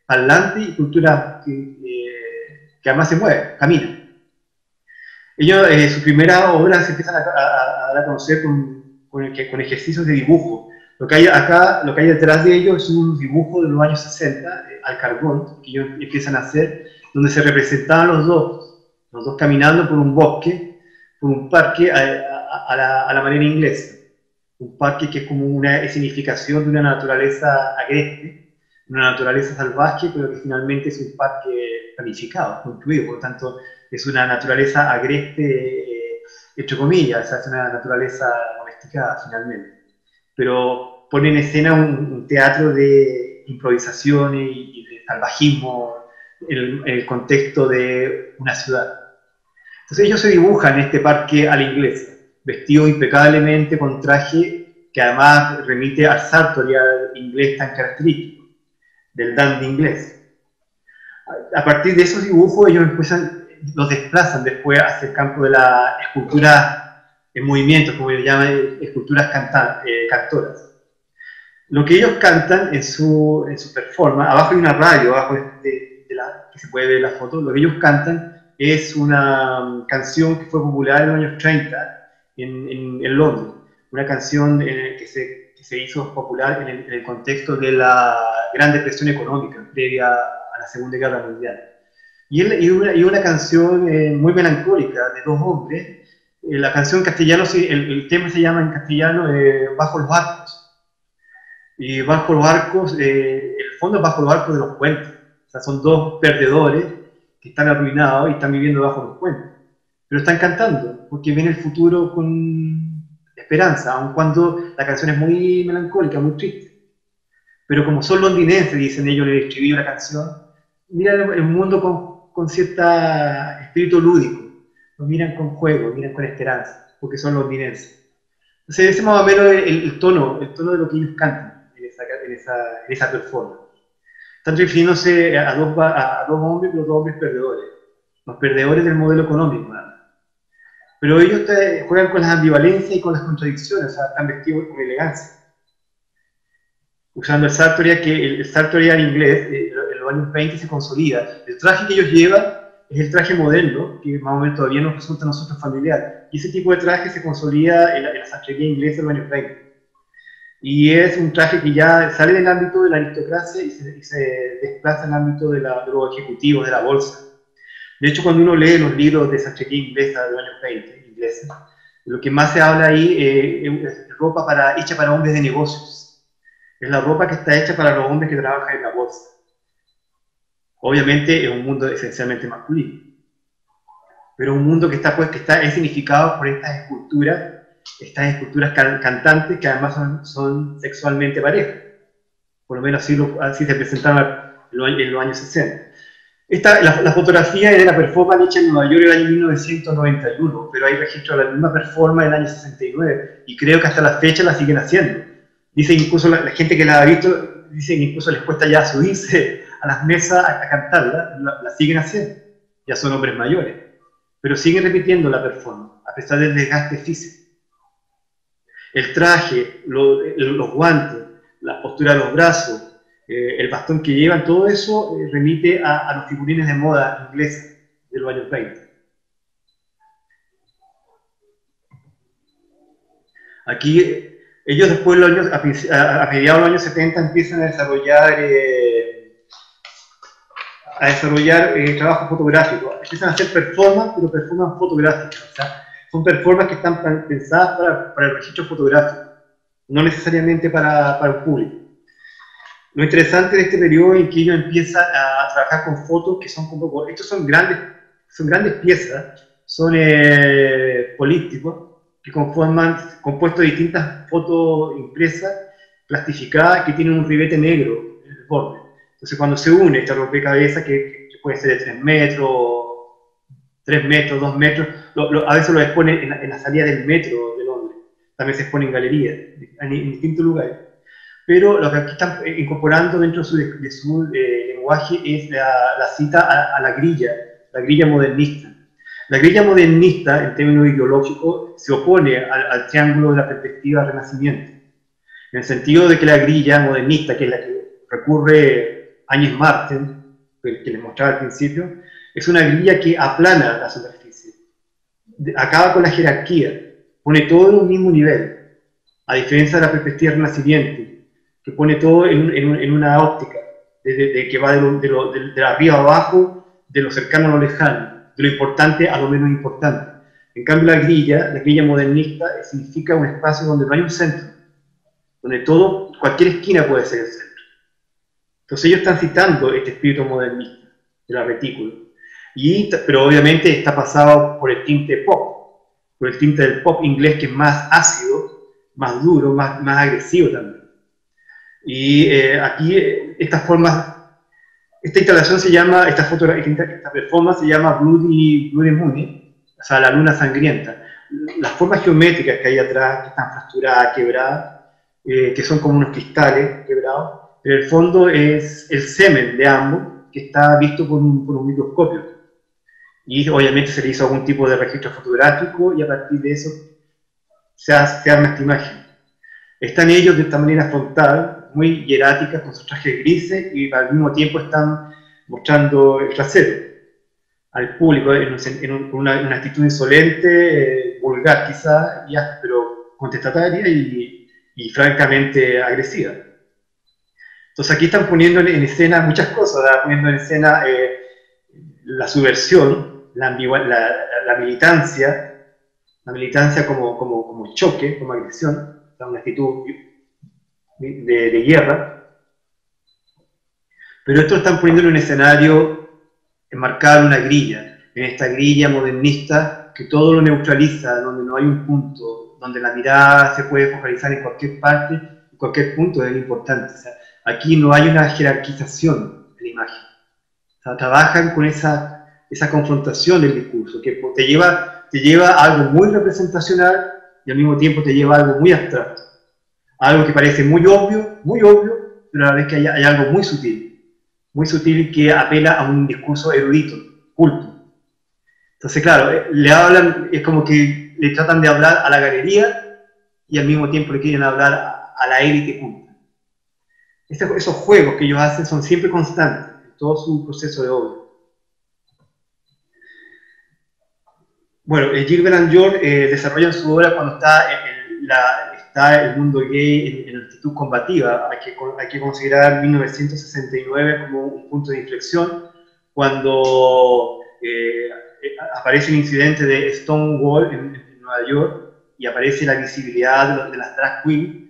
parlantes y esculturas que además se mueven, caminan. Ellos, su primera obra se empiezan a dar a conocer con ejercicios de dibujo. Lo que hay detrás de ellos es un dibujo de los años 60, al carbón, que ellos empiezan a hacer, donde se representaban los dos caminando por un bosque, por un parque a la manera inglesa. Un parque que es como una escenificación de una naturaleza agreste, una naturaleza salvaje, pero que finalmente es un parque planificado, construido, por lo tanto es una naturaleza agreste, entre comillas, o sea, es una naturaleza domesticada finalmente. Pero pone en escena un teatro de improvisación y de salvajismo en el contexto de una ciudad. Entonces ellos se dibujan en este parque a la inglesa, vestidos impecablemente con traje que además remite al sartorial inglés tan característico, del dandy inglés. A partir de esos dibujos ellos los desplazan después hacia el campo de la escultura en movimiento, como ellos llaman esculturas cantoras. Lo que ellos cantan en su performance, abajo hay una radio, abajo que se puede ver la foto, lo que ellos cantan es una canción que fue popular en los años 30 en Londres, una canción que se hizo popular en el contexto de la Gran Depresión Económica, previa a la Segunda Guerra Mundial. Y una canción muy melancólica de dos hombres. La canción en castellano, el tema se llama en castellano Bajo los Arcos. Y bajo los arcos, el fondo es bajo los arcos de los puentes. O sea, son dos perdedores que están arruinados y están viviendo bajo los puentes. Pero están cantando, porque viene el futuro con esperanza, aun cuando la canción es muy melancólica, muy triste. Pero como son londinenses, dicen ellos en el estribillo de la canción, miran el mundo con cierto espíritu lúdico, lo miran con juego, miran con esperanza, porque son londinenses. Entonces ese es más o menos el tono de lo que ellos cantan en esa performance. Están refiriéndose a dos hombres, pero dos hombres perdedores, los perdedores del modelo económico, nada más. Pero ellos juegan con las ambivalencias y con las contradicciones, o sea, están vestidos con elegancia. Usando el sartorial, que el sartorial inglés, en los años 20 se consolida. El traje que ellos llevan es el traje moderno, que más o menos todavía nos resulta a nosotros familiar. Y ese tipo de traje se consolida en la sastrería inglesa en los años 20. Y es un traje que ya sale del ámbito de la aristocracia y se desplaza en el ámbito de los ejecutivos, de la bolsa. De hecho, cuando uno lee los libros de sastrería inglesa de los años 20, inglesa, lo que más se habla ahí es ropa hecha para hombres de negocios. Es la ropa que está hecha para los hombres que trabajan en la bolsa. Obviamente es un mundo esencialmente masculino, pero un mundo que está significado por estas esculturas cantantes que además son sexualmente parejas. Por lo menos así se presentaban en los años 60. La fotografía es de la performance hecha en Nueva York en el año 1991, pero hay registro de la misma performance en el año 69, y creo que hasta la fecha la siguen haciendo. Dicen incluso la gente que la ha visto, dicen incluso les cuesta ya subirse a las mesas a cantarla, la siguen haciendo. Ya son hombres mayores, pero siguen repitiendo la performance, a pesar del desgaste físico. El traje, los guantes, la postura de los brazos, el bastón que llevan, todo eso remite a los figurines de moda ingleses de los años 20. Aquí ellos después, a mediados de los años 70, empiezan a desarrollar trabajo fotográfico. Empiezan a hacer performance, pero performance fotográficas. O sea, son performances que están pensadas para el registro fotográfico, no necesariamente para el público. Lo interesante de este periodo es que ellos empiezan a trabajar con fotos que son como, estos son grandes piezas, son polípticos, que conforman, compuestos de distintas fotos impresas, plastificadas, que tienen un ribete negro en el borde. Entonces cuando se une esta rompecabezas, que puede ser de 3 metros, 2 metros, a veces lo exponen en la salida del metro de Londres, también se expone en galerías, en distintos lugares. Pero lo que aquí están incorporando dentro de su lenguaje es la cita a la grilla modernista. La grilla modernista, en términos ideológicos, se opone al triángulo de la perspectiva renacimiento, en el sentido de que la grilla modernista, que es la que recurre Agnes Martin, que les mostraba al principio, es una grilla que aplana la superficie, acaba con la jerarquía, pone todo en un mismo nivel, a diferencia de la perspectiva del Renacimiento, que pone todo en una óptica, de que va de arriba a abajo, de lo cercano a lo lejano, de lo importante a lo menos importante. En cambio la grilla modernista significa un espacio donde no hay un centro, donde cualquier esquina puede ser el centro. Entonces ellos están citando este espíritu modernista de la retícula. Pero obviamente está pasado por el tinte pop, por el tinte del pop inglés, que es más ácido, más duro, más agresivo también. Y aquí esta instalación se llama, esta performance se llama Bloody Moon, o sea, la luna sangrienta. Las formas geométricas que hay atrás, que están fracturadas, quebradas, que son como unos cristales quebrados, pero el fondo es el semen de ambos, que está visto por un microscopio. Y obviamente se le hizo algún tipo de registro fotográfico y a partir de eso se arma esta imagen. Están ellos de esta manera frontal, muy hieráticas, con sus trajes grises, y al mismo tiempo están mostrando el trasero al público con una actitud insolente, vulgar quizá, pero contestataria y francamente agresiva. Entonces aquí están poniendo en escena muchas cosas, ¿verdad? Poniendo en escena la subversión, la militancia como choque, como agresión, una actitud de guerra, pero esto lo están poniendo en un escenario enmarcado en una grilla, en esta grilla modernista que todo lo neutraliza, donde no hay un punto, donde la mirada se puede focalizar en cualquier parte, en cualquier punto es lo importante. O sea, aquí no hay una jerarquización de la imagen. O sea, trabajan con esa confrontación del discurso, que te lleva a algo muy representacional y al mismo tiempo te lleva a algo muy abstracto. Algo que parece muy obvio, pero a la vez que hay algo muy sutil que apela a un discurso erudito, culto. Entonces, claro, le hablan, es como que le tratan de hablar a la galería y al mismo tiempo le quieren hablar a la élite culta. Esos juegos que ellos hacen son siempre constantes en todo su proceso de obra. Bueno, Gilbert and George desarrollan su obra cuando está el mundo gay en actitud combativa. Hay que considerar 1969 como un punto de inflexión, cuando aparece el incidente de Stonewall en Nueva York y aparece la visibilidad de las drag queens,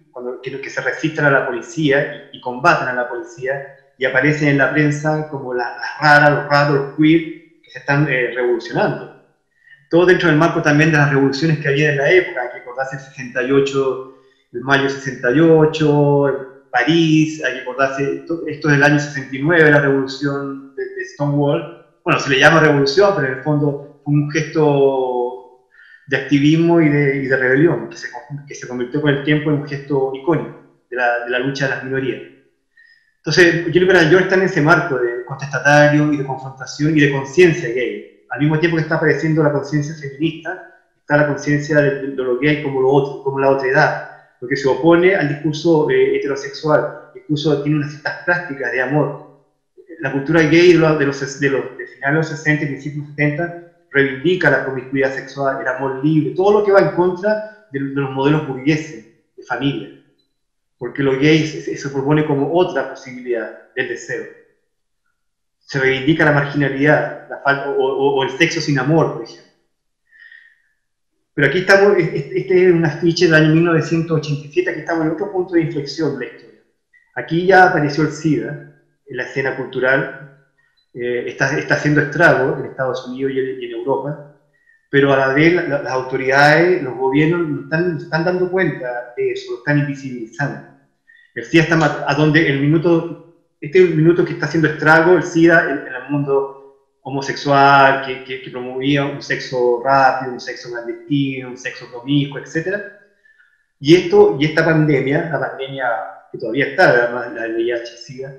que se resisten a la policía y combaten a la policía, y aparecen en la prensa como las raras, los raros, los queer, que se están revolucionando. Todo dentro del marco también de las revoluciones que había en la época. Hay que acordarse el 68, el mayo 68, en París, hay que acordarse, esto es del año 69, la revolución de Stonewall. Bueno, se le llama revolución, pero en el fondo fue un gesto de activismo y de rebelión, que se convirtió con el tiempo en un gesto icónico de la lucha de las minorías. Entonces, Gilbert and George está en ese marco de contestatario y de confrontación y de conciencia gay. Al mismo tiempo que está apareciendo la conciencia feminista, está la conciencia de lo gay como lo otro, como la otredad, lo que se opone al discurso heterosexual. El discurso tiene unas ciertas prácticas de amor. La cultura gay de finales de los 60 y principios 70 reivindica la promiscuidad sexual, el amor libre, todo lo que va en contra de los modelos burgueses de familia. Porque lo gay se propone como otra posibilidad del deseo. Se reivindica la marginalidad, la falta, o el sexo sin amor, por ejemplo. Pero aquí este es un afiche del año 1987, aquí estamos en otro punto de inflexión de la historia. Aquí ya apareció el SIDA en la escena cultural, está haciendo estrago en Estados Unidos y en Europa, pero a la vez las autoridades, los gobiernos no están dando cuenta de eso, lo están invisibilizando. El SIDA está a donde este es el minuto que está haciendo estrago el SIDA en el mundo homosexual, que promovía un sexo rápido, un sexo clandestino, un sexo promiscuo, etc. Y esta pandemia, la pandemia que todavía está, además la del VIH-Sida,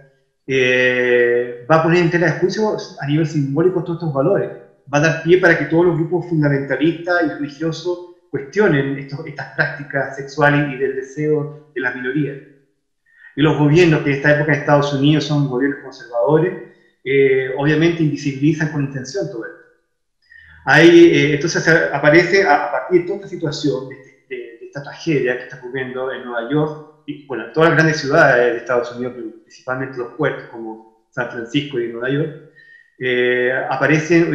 va a poner en tela de juicio a nivel simbólico todos estos valores. Va a dar pie para que todos los grupos fundamentalistas y religiosos cuestionen estas prácticas sexuales y del deseo de las minorías. Y los gobiernos, que en esta época en Estados Unidos son gobiernos conservadores, obviamente invisibilizan con intención todo esto. Entonces aparece a partir de toda esta situación, de esta tragedia que está ocurriendo en Nueva York, y bueno, en todas las grandes ciudades de Estados Unidos, pero principalmente los puertos como San Francisco y Nueva York, aparecen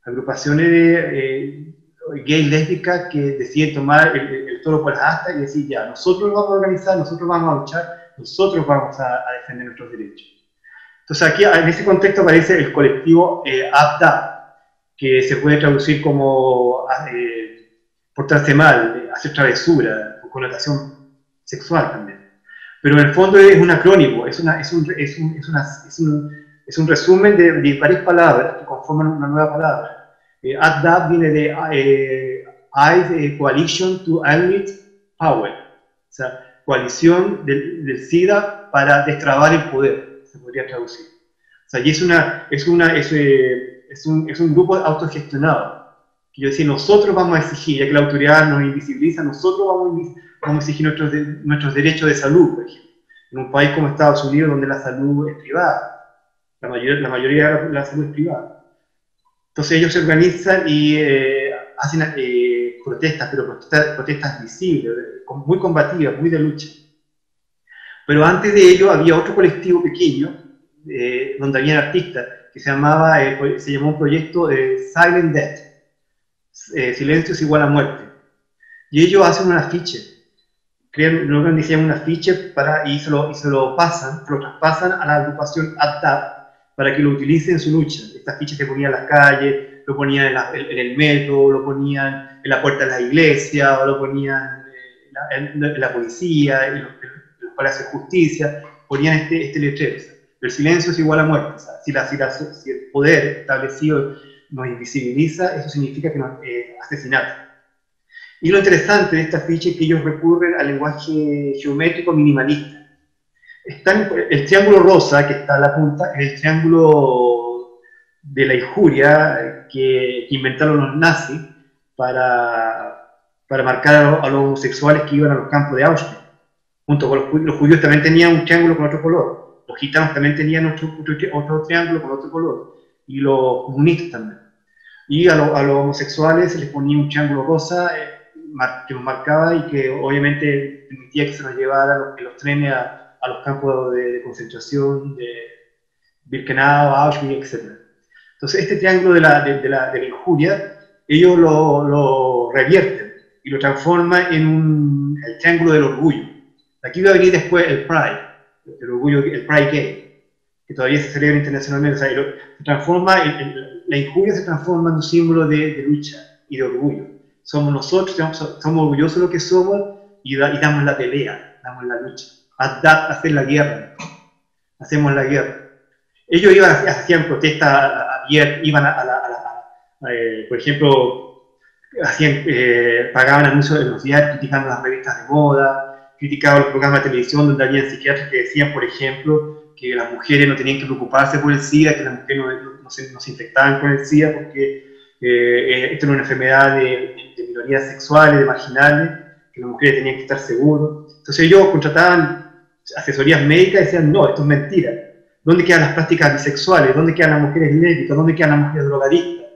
agrupaciones de gays, lésbicas que deciden tomar el toro por las astas y decir, ya, nosotros vamos a organizar, nosotros vamos a luchar, nosotros vamos a defender nuestros derechos. Entonces aquí, en ese contexto, aparece el colectivo ABDA, que se puede traducir como portarse mal, hacer travesura, con connotación sexual también. Pero en el fondo es un acrónimo, es un resumen de varias palabras que conforman una nueva palabra. ADAP viene de Coalition to Eliminate Power, o sea, coalición del SIDA para destrabar el poder, se podría traducir. O sea, y es un grupo autogestionado. Que yo decía, nosotros vamos a exigir, ya que la autoridad nos invisibiliza, nosotros vamos a exigir nuestros derechos de salud, por ejemplo. En un país como Estados Unidos, donde la salud es privada. La mayoría de la salud es privada. Entonces ellos se organizan y hacen protestas, pero protestas visibles, muy combativas, muy de lucha. Pero antes de ello había otro colectivo pequeño, donde había artistas, que se llamó un proyecto Silent Death, silencio es igual a muerte. Y ellos hacen un afiche, diseñan un afiche y se lo traspasan a la agrupación ADAP para que lo utilicen en su lucha. Este afiche se ponía en las calles, lo ponían en el metro, lo ponían en la puerta de la iglesia, o lo ponían en la policía, en los palacios de justicia, ponían este letrero. El silencio es igual a muerte. O sea, si el poder establecido nos invisibiliza, eso significa que nos asesinato. Y lo interesante de esta ficha es que ellos recurren al lenguaje geométrico minimalista. El triángulo rosa, que está a la punta, es el triángulo de la injuria que inventaron los nazis para marcar a los homosexuales que iban a los campos de Auschwitz. Junto con los judíos también tenían un triángulo con otro color. Los gitanos también tenían otro triángulo con otro color. Y los comunistas también. Y a los homosexuales se les ponía un triángulo rosa que nos marcaba y que obviamente permitía que se nos llevara en los trenes a los campos de concentración, de Birkenau, Auschwitz, etc. Entonces este triángulo de la injuria, ellos lo revierten y lo transforman en el triángulo del orgullo. Aquí va a venir después el Pride, el Pride Gay, que todavía se celebra internacionalmente. O sea, la injuria se transforma en un símbolo de lucha y de orgullo. Somos nosotros, somos orgullosos de lo que somos y damos la pelea, damos la lucha. Hacer la guerra, hacemos la guerra. Ellos hacían protestas abiertas, iban por ejemplo, pagaban anuncios en los diarios criticando las revistas de moda, criticaban los programas de televisión donde había psiquiatras que decían, por ejemplo, que las mujeres no tenían que preocuparse por el SIDA, que las mujeres no se infectaban con el SIDA porque esto era una enfermedad de minorías sexuales, de marginales, que las mujeres tenían que estar seguras. Entonces ellos contrataban asesorías médicas y decían, no, esto es mentira. ¿Dónde quedan las prácticas bisexuales? ¿Dónde quedan las mujeres lésbicas? ¿Dónde quedan las mujeres drogadictas?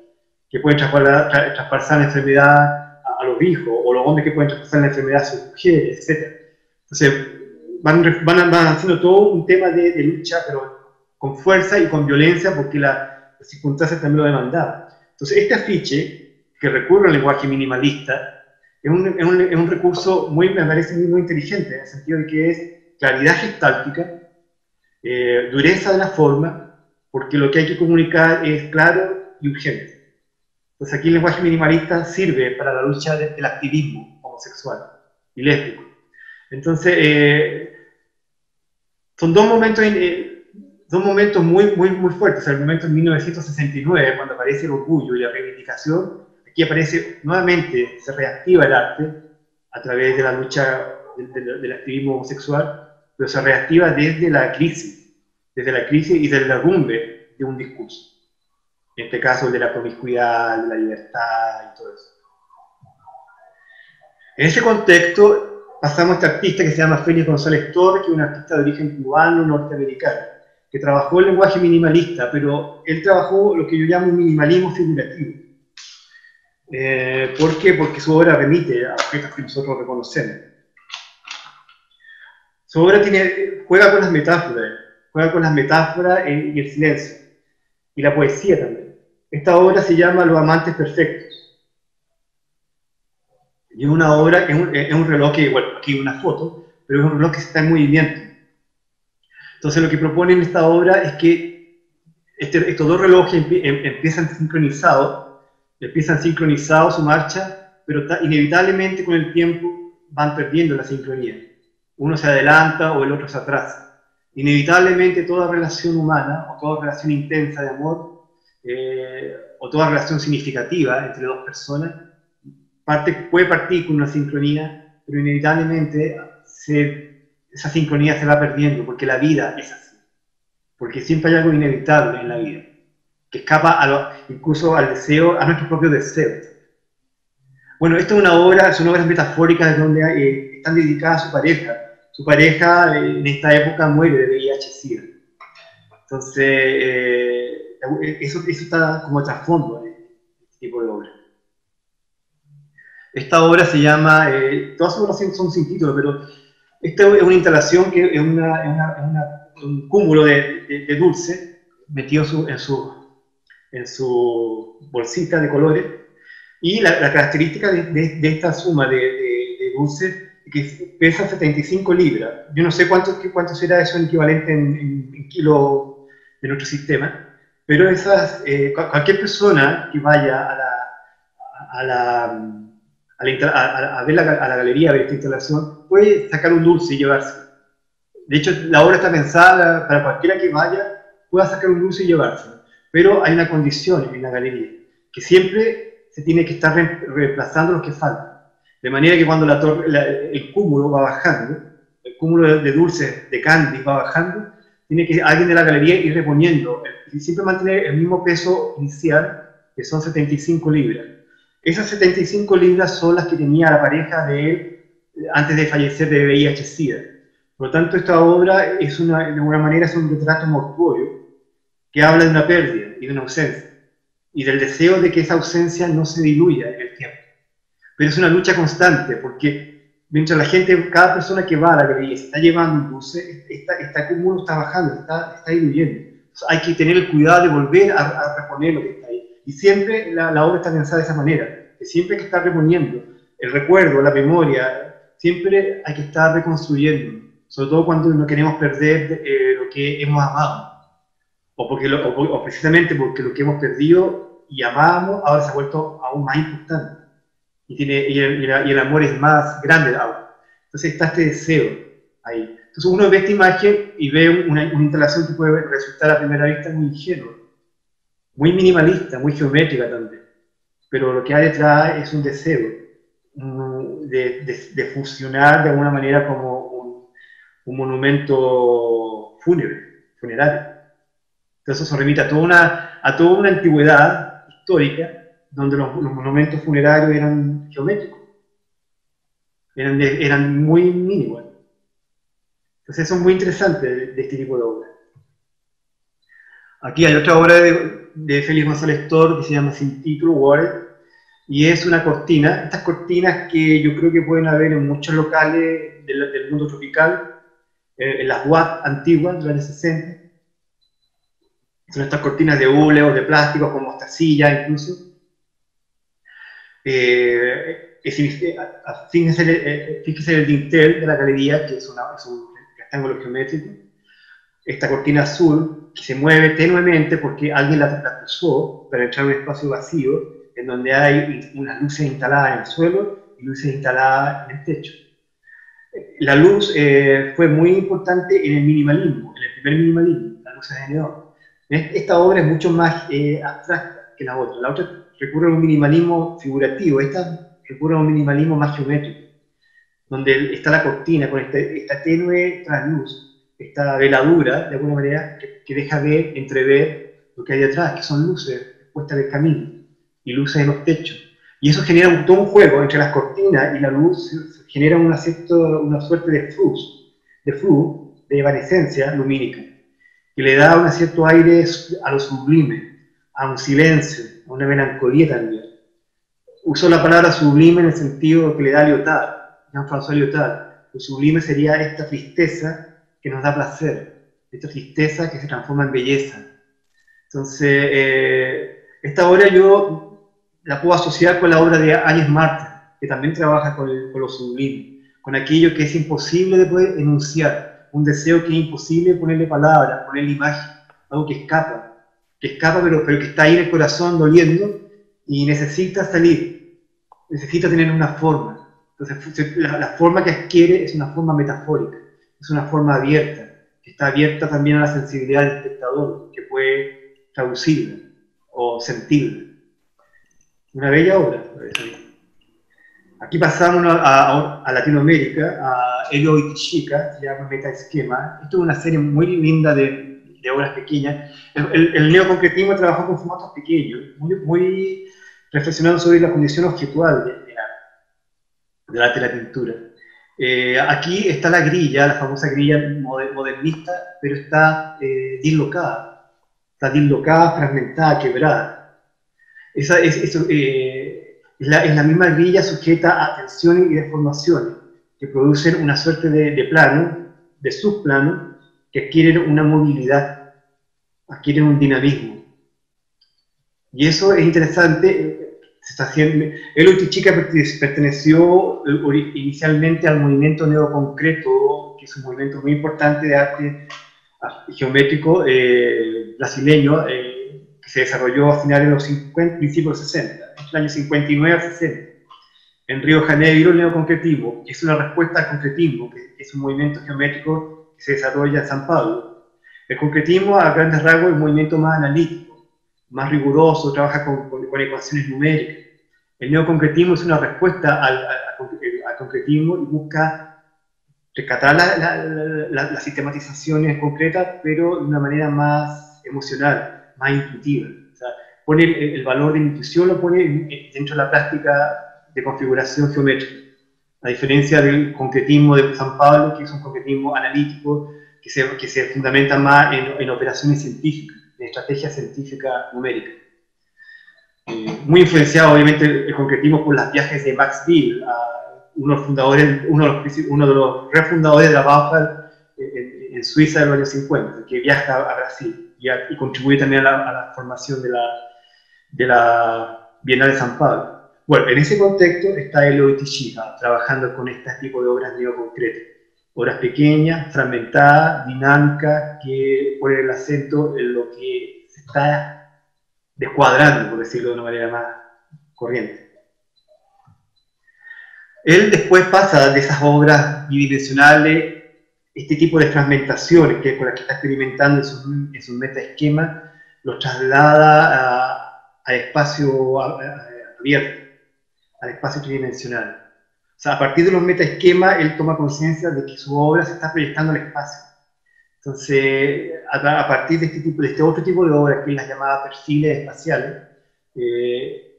Que pueden traspasar la enfermedad a los hijos, o los hombres que pueden traspasar la enfermedad a sus mujeres, etc. Entonces van haciendo todo un tema de lucha, pero con fuerza y con violencia, porque las circunstancias también lo demandaban. Entonces este afiche, que recurre al lenguaje minimalista, es un recurso me parece muy inteligente, en el sentido de que claridad gestáltica, dureza de la forma, porque lo que hay que comunicar es claro y urgente. Entonces aquí el lenguaje minimalista sirve para la lucha del activismo homosexual y lésbico. Entonces, son dos momentos muy fuertes. O sea, el momento en 1969, cuando aparece el orgullo y la reivindicación, aquí aparece nuevamente, se reactiva el arte a través de la lucha del activismo homosexual, pero se reactiva desde la crisis y del derrumbe de un discurso. En este caso, el de la promiscuidad, de la libertad y todo eso. En ese contexto, pasamos a este artista que se llama Félix González Torres, que es un artista de origen cubano, norteamericano, que trabajó el lenguaje minimalista, pero él trabajó lo que yo llamo un minimalismo figurativo. ¿Por qué? Porque su obra remite a objetos que nosotros reconocemos. Su obra juega con las metáforas y el silencio, y la poesía también. Esta obra se llama Los Amantes Perfectos. Y es una obra, es un reloj que, bueno, aquí hay una foto, pero es un reloj que está en movimiento. Entonces lo que propone en esta obra es que estos dos relojes empiezan sincronizados su marcha, pero inevitablemente con el tiempo van perdiendo la sincronía. Uno se adelanta o el otro se atrasa. Inevitablemente toda relación humana, o toda relación intensa de amor, o toda relación significativa entre dos personas, puede partir con una sincronía, pero inevitablemente esa sincronía se va perdiendo, porque la vida es así. Porque siempre hay algo inevitable en la vida, que escapa incluso al deseo, a nuestros propios deseos. Bueno, esta es una obra, son obras metafóricas donde están dedicadas a su pareja. Su pareja en esta época muere de VIH-Sida. Entonces, eso está como trasfondo en este tipo de obra. Esta obra se llama, todas sus obras son sin título, pero esta es una instalación que es un cúmulo de dulce metido en su bolsita de colores, y la característica de esta suma de dulce es que pesa 75 libras. Yo no sé cuánto será eso en equivalente en kilo de nuestro sistema, pero cualquier persona que vaya a ver a la galería, a ver esta instalación, puede sacar un dulce y llevarse. De hecho, la obra está pensada para cualquiera que vaya, pueda sacar un dulce y llevárselo. Pero hay una condición en la galería, que siempre se tiene que estar reemplazando los que faltan. De manera que cuando el cúmulo va bajando, el cúmulo de dulces, de candy va bajando, tiene que alguien de la galería ir reponiendo, y siempre mantener el mismo peso inicial, que son 75 libras. Esas 75 libras son las que tenía la pareja de él antes de fallecer de VIH-Sida. Por lo tanto, esta obra de alguna manera es un retrato mortuorio que habla de una pérdida y de una ausencia, y del deseo de que esa ausencia no se diluya en el tiempo. Pero es una lucha constante, porque mientras la gente, cada persona que va a la galería se está llevando un dulce, este acúmulo está bajando, está diluyendo. Entonces, hay que tener el cuidado de volver a reponer lo que está ahí. Y siempre la obra está pensada de esa manera, que siempre hay que estar reponiendo el recuerdo, la memoria, siempre hay que estar reconstruyendo, sobre todo cuando no queremos perder lo que hemos amado, o precisamente porque lo que hemos perdido y amábamos ahora se ha vuelto aún más importante, y el amor es más grande ahora. Entonces está este deseo ahí. Entonces uno ve esta imagen y ve una instalación que puede resultar a primera vista muy ingenua, muy minimalista, muy geométrica también, pero lo que hay detrás es un deseo de fusionar de alguna manera como un monumento funerario. Entonces eso remite a toda una antigüedad histórica donde los monumentos funerarios eran geométricos, eran muy mínimos. Entonces eso es muy interesante de este tipo de obras. Aquí hay otra obra de Félix González Tor que se llama Sin Título, Water, y es una cortina, estas cortinas que yo creo que pueden haber en muchos locales del mundo tropical, en las UAT antiguas de los años 60. Son estas cortinas de hule o de plástico con mostacilla incluso. Fíjense el dintel de la galería, que es un rectángulo geométrico, esta cortina azul que se mueve tenuemente porque alguien la cruzó para entrar a un espacio vacío en donde hay unas luces instaladas en el suelo y luces instaladas en el techo. La luz fue muy importante en el minimalismo, en el primer minimalismo, las luces de neón. Esta obra es mucho más abstracta que la otra. La otra recurre a un minimalismo figurativo, esta recurre a un minimalismo más geométrico, donde está la cortina con esta tenue trasluz, esta veladura, de alguna manera, que deja entrever lo que hay detrás, que son luces puestas en el camino y luces en los techos. Y eso genera todo un juego entre las cortinas y la luz, genera una suerte de flujo, de evanescencia lumínica, que le da un cierto aire a lo sublime, a un silencio, a una melancolía también. Uso la palabra sublime en el sentido que le da Lyotard, Jean-François Lyotard. Lo sublime sería esta tristeza que nos da placer, esta tristeza que se transforma en belleza. Entonces, esta obra yo la puedo asociar con la obra de Agnes Martin, que también trabaja con lo sublime, con aquello que es imposible de poder enunciar, un deseo que es imposible ponerle palabras, ponerle imagen, algo que escapa pero que está ahí en el corazón doliendo y necesita salir, necesita tener una forma. Entonces la forma que adquiere es una forma metafórica, es una forma abierta, que está abierta también a la sensibilidad del espectador, que puede traducirla o sentirla. Una bella obra. Aquí pasamos a Latinoamérica, a Elio Itichica, se llama Metaesquema. Esto es una serie muy linda de obras pequeñas. El neoconcretismo trabajó con formatos pequeños, muy reflexionando sobre la condición objetual del arte de la pintura. Aquí está la grilla, la famosa grilla modernista, pero está dislocada, fragmentada, quebrada. Es la misma grilla sujeta a tensiones y deformaciones que producen una suerte de plano, de subplano, que adquieren una movilidad, adquieren un dinamismo. Y eso es interesante. Elio Itichica perteneció inicialmente al movimiento neoconcreto, que es un movimiento muy importante de arte geométrico brasileño, que se desarrolló a finales de los 50, principios de los 60, en el año 59 al 60. En Río de Janeiro, el neoconcretismo, que es una respuesta al concretismo, que es un movimiento geométrico que se desarrolla en San Pablo. El concretismo, a grandes rasgos, es un movimiento más analítico, más riguroso, trabaja con ecuaciones numéricas. El neoconcretismo es una respuesta al concretismo y busca rescatar las sistematizaciones concretas, pero de una manera más emocional, más intuitiva. O sea, pone el valor de intuición, lo pone dentro de la práctica de configuración geométrica, a diferencia del concretismo de San Pablo, que es un concretismo analítico, que se fundamenta más en operaciones científicas, en estrategia científica numérica. Muy influenciado, obviamente, el concretismo por los viajes de Max Bill, uno de los refundadores de la Bauhaus en Suiza de los años 50, que viaja a Brasil y contribuye también a la formación de la Bienal de San Pablo. Bueno, en ese contexto está Elio Itichica, trabajando con este tipo de obras neoconcretas. Obras pequeñas, fragmentadas, dinámicas, que ponen el acento en lo que se está descuadrando, por decirlo de una manera más corriente. Él después pasa de esas obras bidimensionales, este tipo de fragmentaciones que con las que está experimentando en sus metaesquemas, los traslada al espacio abierto, al espacio tridimensional. O sea, a partir de los metaesquemas, él toma conciencia de que su obra se está proyectando al espacio. Entonces, a partir de este otro tipo de obras, que él las llamaba perfiles espaciales,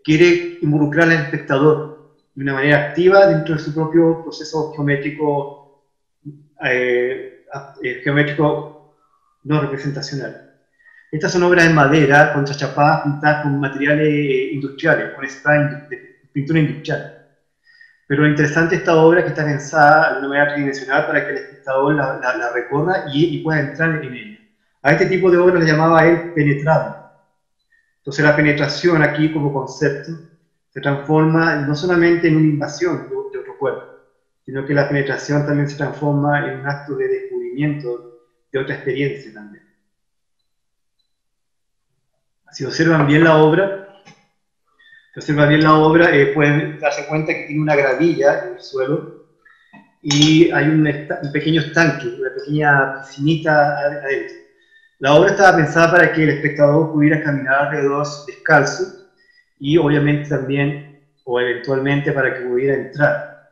quiere involucrar al espectador de una manera activa dentro de su propio proceso geométrico, no representacional. Estas son obras en madera, contrachapadas, pintadas con materiales industriales, con spray de pintura industrial. Pero lo interesante de esta obra es que está pensada de una manera tridimensional para que el espectador la recorra y pueda entrar en ella. A este tipo de obra le llamaba él penetrable. Entonces la penetración aquí como concepto se transforma no solamente en una invasión de otro cuerpo, sino que la penetración también se transforma en un acto de descubrimiento descubrimiento de otra experiencia también. Si observan bien la obra, pueden darse cuenta que tiene una gravilla en el suelo y hay un pequeño estanque, una pequeña piscinita adentro. La obra estaba pensada para que el espectador pudiera caminar alrededor descalzo y obviamente también, o eventualmente, para que pudiera entrar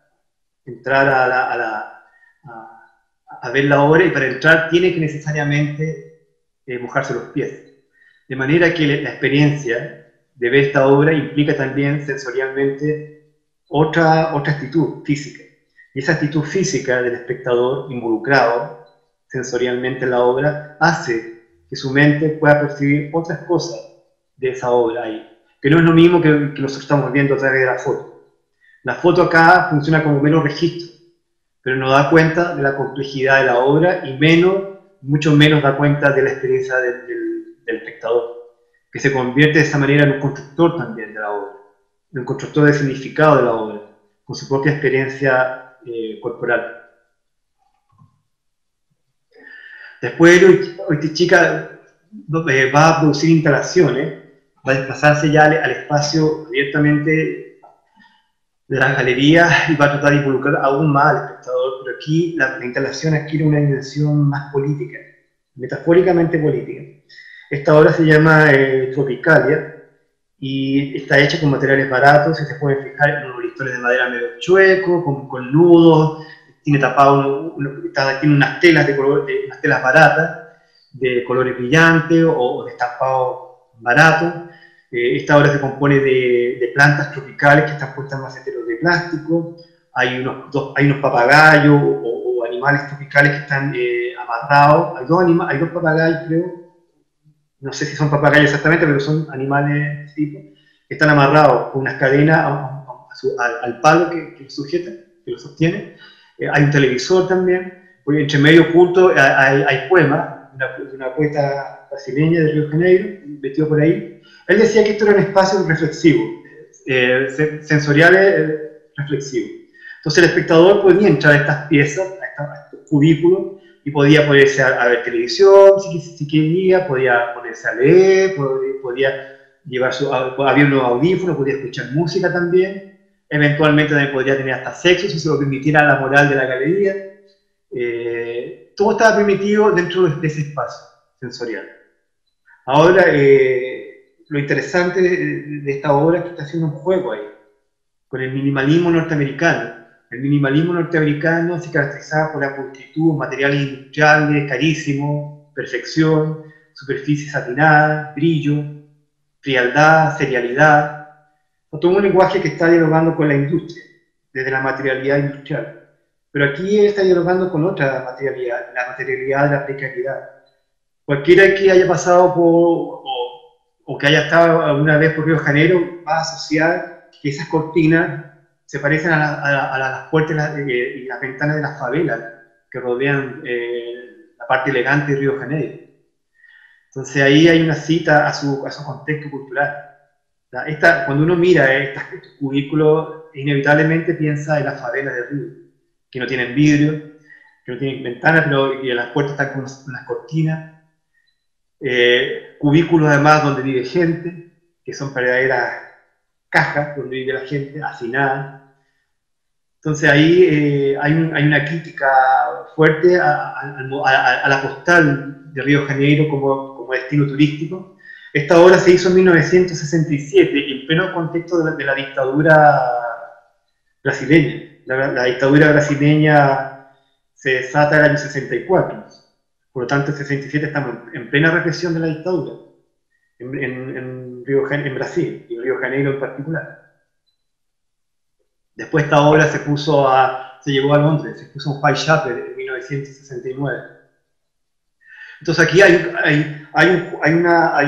a ver la obra, y para entrar tiene que necesariamente mojarse los pies. De manera que la experiencia de ver esta obra implica también sensorialmente otra actitud física. Y esa actitud física del espectador involucrado sensorialmente en la obra hace que su mente pueda percibir otras cosas de esa obra ahí, que no es lo mismo que nosotros estamos viendo a través de la foto. La foto acá funciona como mero registro, pero no da cuenta de la complejidad de la obra y mucho menos da cuenta de la experiencia del espectador, que se convierte de esa manera en un constructor también de la obra, en un constructor de significado de la obra, con su propia experiencia corporal. Después Oitichica va a producir instalaciones, va a desplazarse ya al espacio abiertamente de las galerías y va a tratar de involucrar aún más al espectador, pero aquí la instalación adquiere una dimensión más política, metafóricamente política. Esta obra se llama Tropicalia y está hecha con materiales baratos, y se pueden fijar en unos listones de madera medio chueco, con nudos, tiene tapado, tiene unas telas unas telas baratas, de colores brillantes o de estampado barato. Esta obra se compone de plantas tropicales que están puestas en maceteros de plástico. Hay unos papagayos o animales tropicales que están amarrados. Hay dos papagayos, creo, no sé si son papagayos exactamente, pero son animales de ese tipo, que están amarrados con unas cadenas al palo que lo sujeta, que lo sostiene. Hay un televisor también, porque entre medio oculto hay poemas de una poeta brasileña de Río de Janeiro, metido por ahí. Él decía que esto era un espacio reflexivo, sensoriales reflexivos. Entonces el espectador podía entrar a estas piezas, a estos cubículos, y podía ponerse a ver televisión si quería, podía ponerse a leer, podía llevar había unos audífonos, podía escuchar música también. Eventualmente también podría tener hasta sexo, si se lo permitiera la moral de la galería. Todo estaba permitido dentro de ese espacio sensorial. Ahora, lo interesante de esta obra es que está haciendo un juego ahí, con el minimalismo norteamericano. El minimalismo norteamericano se caracterizaba por la pulcritud, materiales industriales, carísimos, perfección, superficie satinada, brillo, frialdad, serialidad. Todo un lenguaje que está dialogando con la industria, desde la materialidad industrial. Pero aquí está dialogando con otra materialidad, la materialidad de la precariedad. Cualquiera que haya pasado o que haya estado alguna vez por Río de Janeiro va a asociar que esas cortinas se parecen a las puertas y las ventanas de las favelas que rodean la parte elegante de Río de Janeiro. Entonces ahí hay una cita a su contexto cultural. Cuando uno mira estos cubículos, inevitablemente piensa en las favelas de Río, que no tienen vidrio, que no tienen ventanas, pero y las puertas están con unas cortinas. Cubículos además donde vive gente, que son verdaderas cajas donde vive la gente, hacinada. Entonces ahí hay una crítica fuerte a la postal de Río de Janeiro como destino turístico. Esta obra se hizo en 1967, en pleno contexto de la dictadura brasileña. La dictadura brasileña se desata en el año 64. Por lo tanto, en 67 estamos en plena represión de la dictadura, en Brasil, y en Río de Janeiro en particular. Después esta obra se llevó a Londres, se puso en Whitechapel en 1969. Entonces aquí hay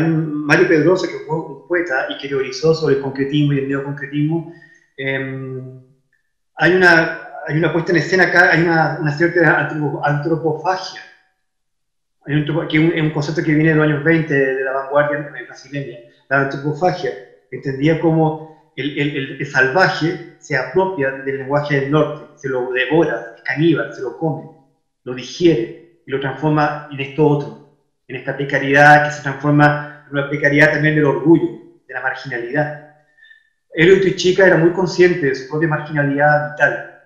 un Mario Pedrosa, que fue un poeta y que teorizó sobre el concretismo y el neoconcretismo. Hay una puesta en escena acá, hay una cierta antropofagia, que es un concepto que viene de los años 20 de la vanguardia brasileña. La antropofagia, entendía como el salvaje se apropia del lenguaje del norte, se lo devora, es caníbal, se lo come, lo digiere, y lo transforma en esto otro, en esta precariedad que se transforma en una precariedad también del orgullo, de la marginalidad. Eliot Chica era muy consciente de su propia marginalidad vital.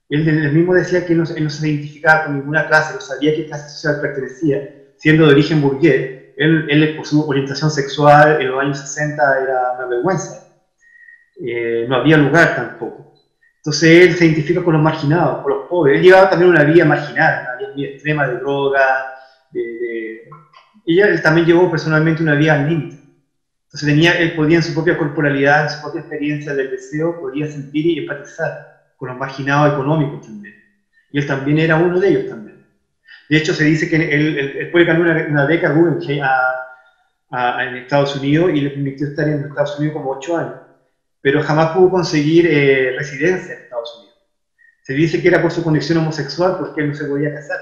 Él mismo decía que él no se identificaba con ninguna clase, no sabía a qué clase social pertenecía, siendo de origen burgués. Él, por su orientación sexual en los años 60 era una vergüenza. No había lugar tampoco. Entonces él se identifica con los marginados, con los pobres. Él llevaba también una vida marginal, una vida extrema de droga. Él también llevó personalmente una vida al límite. Entonces él podía en su propia corporalidad, en su propia experiencia del deseo, podía sentir y empatizar con los marginados económicos también. Y él también era uno de ellos también. De hecho, se dice que él fue ganó una beca Guggenheim en Estados Unidos y le permitió estar en Estados Unidos como 8 años. Pero jamás pudo conseguir residencia en Estados Unidos. Se dice que era por su condición homosexual porque él no se podía casar.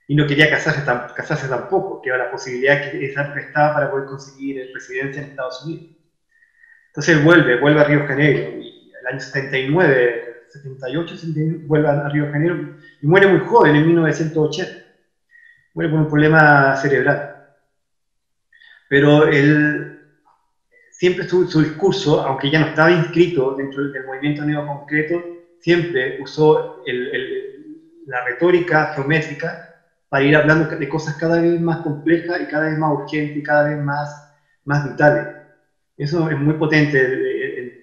Y no quería casarse tampoco, que era la posibilidad que esa restaba para poder conseguir residencia en Estados Unidos. Entonces él vuelve a Río de Janeiro, y el año 79, 78, vuelve a Río de Janeiro, y muere muy joven, en 1980. Muere por un problema cerebral. Pero él siempre su discurso, aunque ya no estaba inscrito dentro del movimiento neoconcreto, siempre usó la retórica geométrica para ir hablando de cosas cada vez más complejas y cada vez más urgentes y cada vez más vitales. Eso es muy potente.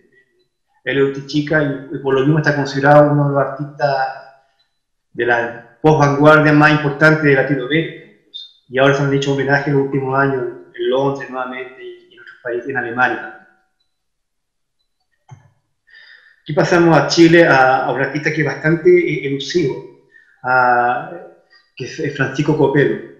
Eliot Chica, y por lo mismo está considerado uno de los artistas de la post-vanguardia más importantes de Latinoamérica. Y ahora se han hecho homenajes en los últimos años en Londres nuevamente y en otros países, en Alemania. Aquí pasamos a Chile, a un artista que es bastante elusivo, que es Francisco Copelo.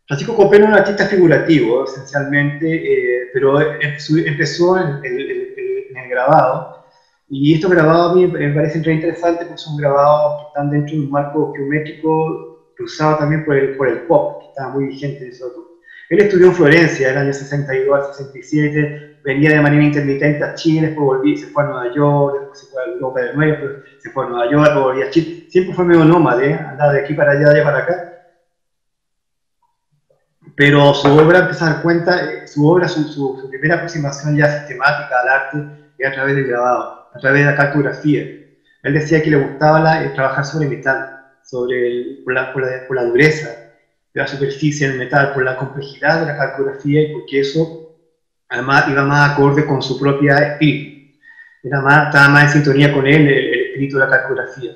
Francisco Copelo es un artista figurativo, esencialmente, pero empezó en el grabado, y estos grabados a mí me parecen re interesantes porque son grabados que están dentro de un marco geométrico cruzado también por el pop, que estaba muy vigente en eso. Él estudió en Florencia del año 62 al 67, venía de manera intermitente a Chile, después se fue a Nueva York, después se fue a Europa de nuevo, después se fue a Nueva York, después volvía a Chile. Siempre fue medio nómade, andaba de aquí para allá, de allá para acá. Pero su obra, empieza a dar cuenta, su primera aproximación ya sistemática al arte es a través del grabado, a través de la cartografía. Él decía que le gustaba trabajar sobre metal, por la dureza de la superficie del metal, por la complejidad de la cartografía y porque eso además iba más acorde con su propia espíritu. Estaba más en sintonía con él, el espíritu de la cartografía.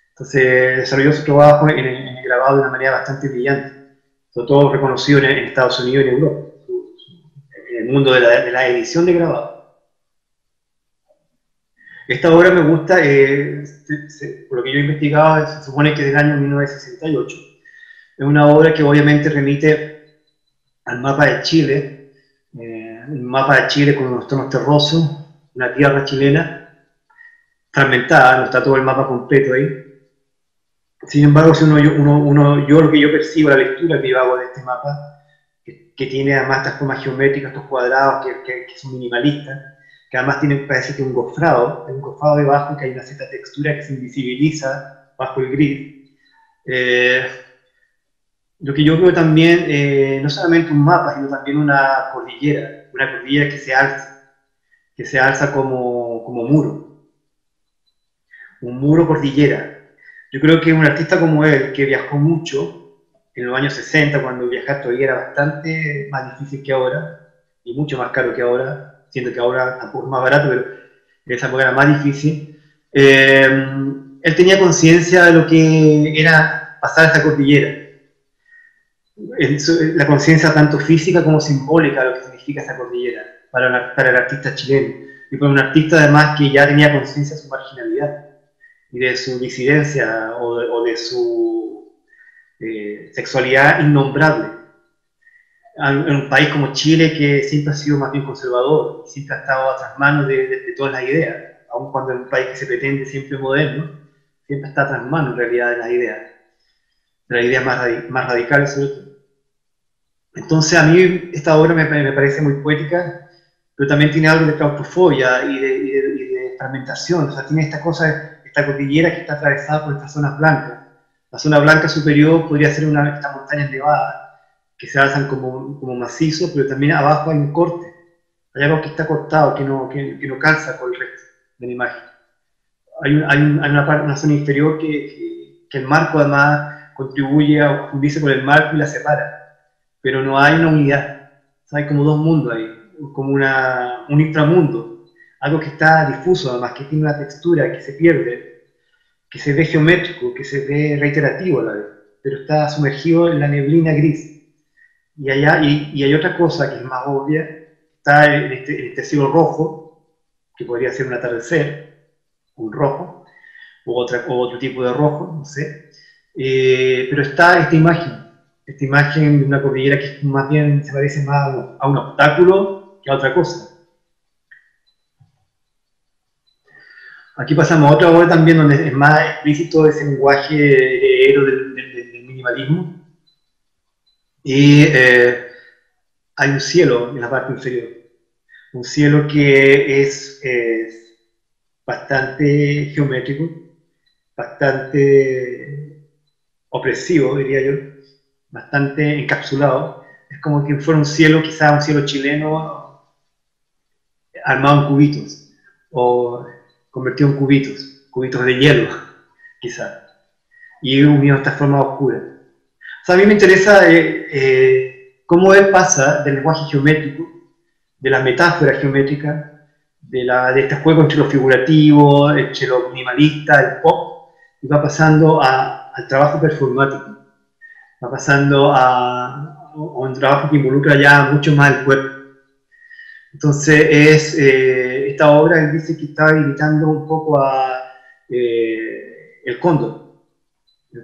Entonces desarrolló su trabajo en el grabado de una manera bastante brillante, sobre todo reconocido en Estados Unidos y en Europa, en el mundo de la edición de grabado. Esta obra me gusta, por lo que yo he investigado, se supone que es del año 1968. Es una obra que obviamente remite al mapa de Chile, un mapa de Chile con unos tonos terrosos, una tierra chilena, fragmentada, no está todo el mapa completo ahí. Sin embargo, si yo lo que yo percibo, la lectura que yo hago de este mapa, que tiene además estas formas geométricas, estos cuadrados que son minimalistas, que además parece que hay un gofrado debajo, que hay una cierta textura que se invisibiliza bajo el gris. Lo que yo veo también, no solamente un mapa, sino también una cordillera que se alza como muro, un muro cordillera. Yo creo que un artista como él, que viajó mucho en los años 60, cuando viajar todavía era bastante más difícil que ahora, y mucho más caro que ahora, siento que ahora tampoco es más barato, pero en esa época era más difícil, él tenía conciencia de lo que era pasar esa cordillera. La conciencia tanto física como simbólica de lo que significa esa cordillera para el artista chileno. Y para un artista además que ya tenía conciencia de su marginalidad y de su disidencia o de su sexualidad innombrable. En un país como Chile, que siempre ha sido más bien conservador, siempre ha estado a tras manos de todas las ideas, aun cuando es un país que se pretende siempre moderno, siempre está a tras manos en realidad de las ideas más radicales sobre todo. Entonces a mí esta obra me parece muy poética, pero también tiene algo de claustrofobia y de fragmentación, o sea, tiene esta cordillera que está atravesada por estas zonas blancas, La zona blanca superior podría ser estas montañas nevadas, que se alzan como macizo, pero también abajo hay un corte. Hay algo que está cortado, que no calza con el resto de la imagen. Hay una zona inferior que el marco además contribuye a fundirse con el marco y la separa, pero no hay una unidad. O sea, hay como dos mundos ahí, como un inframundo, algo que está difuso además, que tiene una textura que se pierde, que se ve geométrico, que se ve reiterativo a la vez, pero está sumergido en la neblina gris. Y hay otra cosa que es más obvia, está en este cielo rojo, que podría ser un atardecer, un rojo, o otro tipo de rojo, no sé. Pero está esta imagen de una cordillera que más bien se parece más a un obstáculo que a otra cosa. Aquí pasamos a otra obra también donde es más explícito ese lenguaje heredero del minimalismo. Y hay un cielo en la parte inferior. Un cielo que es bastante geométrico, bastante opresivo, diría yo, bastante encapsulado. Es como que fuera un cielo, quizás un cielo chileno, armado en cubitos, o convertido en cubitos de hielo, quizás, y unido a esta forma oscura. O sea, a mí me interesa cómo él pasa del lenguaje geométrico, de la metáfora geométrica, de este juego entre lo figurativo, entre lo minimalista, el pop, y va pasando al trabajo performático, va pasando a un trabajo que involucra ya mucho más el cuerpo. Entonces, esta obra, él dice que está imitando un poco a el cóndor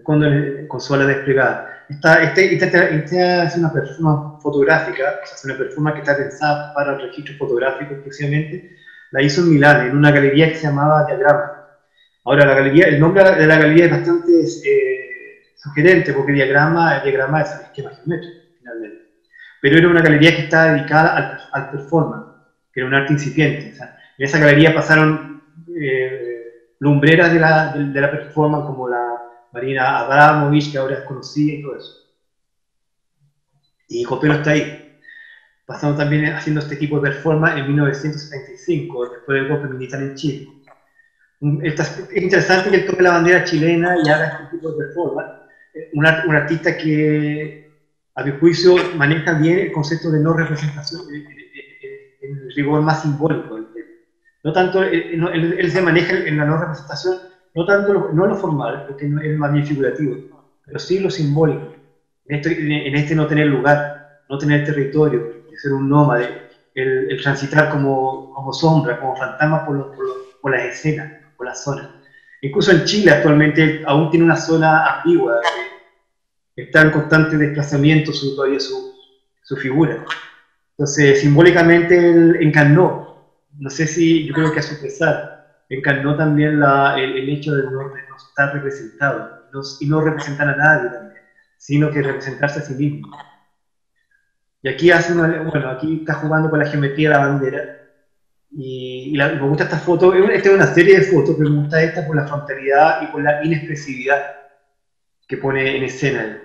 con su ala desplegada. Esta es una performance fotográfica, o sea, es una performance que está pensada para el registro fotográfico exclusivamente. La hizo en Milán, en una galería que se llamaba Diagrama. Ahora, el nombre de la galería es bastante sugerente, porque diagrama es un esquema geométrico, finalmente. Pero era una galería que estaba dedicada al performance, que era un arte incipiente. O sea, en esa galería pasaron lumbreras de la performance, como la Marina Abramovich, que ahora es conocida y todo eso. Y Copelo está ahí, pasando también haciendo este tipo de performance en 1975, después del golpe militar en Chile. Es interesante que él tome la bandera chilena y haga este tipo de performance. Un artista que, a mi juicio, maneja bien el concepto de no representación, el rigor más simbólico del tema. No tanto, él se maneja en la no representación, no tanto no lo formal, porque es más bien figurativo, pero sí lo simbólico. En este no tener lugar, no tener territorio, ser un nómade, el transitar como sombra, como fantasma por las escenas, por las zonas. Incluso en Chile actualmente aún tiene una zona ambigua, está en constante desplazamiento todavía su figura. Entonces, simbólicamente él encarnó, no sé si, yo creo que a su pesar, encarnó también el hecho de no estar representado, y no representar a nadie también, sino que representarse a sí mismo. Y aquí aquí está jugando con la geometría de la bandera, y me gusta esta foto. Esta es una serie de fotos, pero me gusta esta por la frontalidad y por la inexpresividad que pone en escena.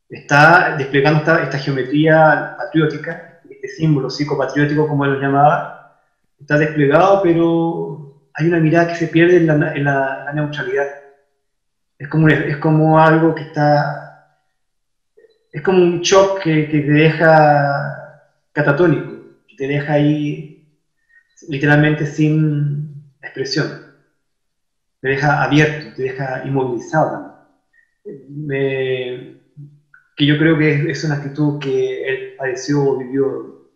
Está desplegando esta geometría patriótica, este símbolo psicopatriótico, como él lo llamaba. Está desplegado, pero hay una mirada que se pierde en la neutralidad. Es como algo que está... Es como un shock que te deja catatónico, que te deja ahí literalmente sin expresión. Te deja abierto, te deja inmovilizado también. Que yo creo que es una actitud que él padeció o vivió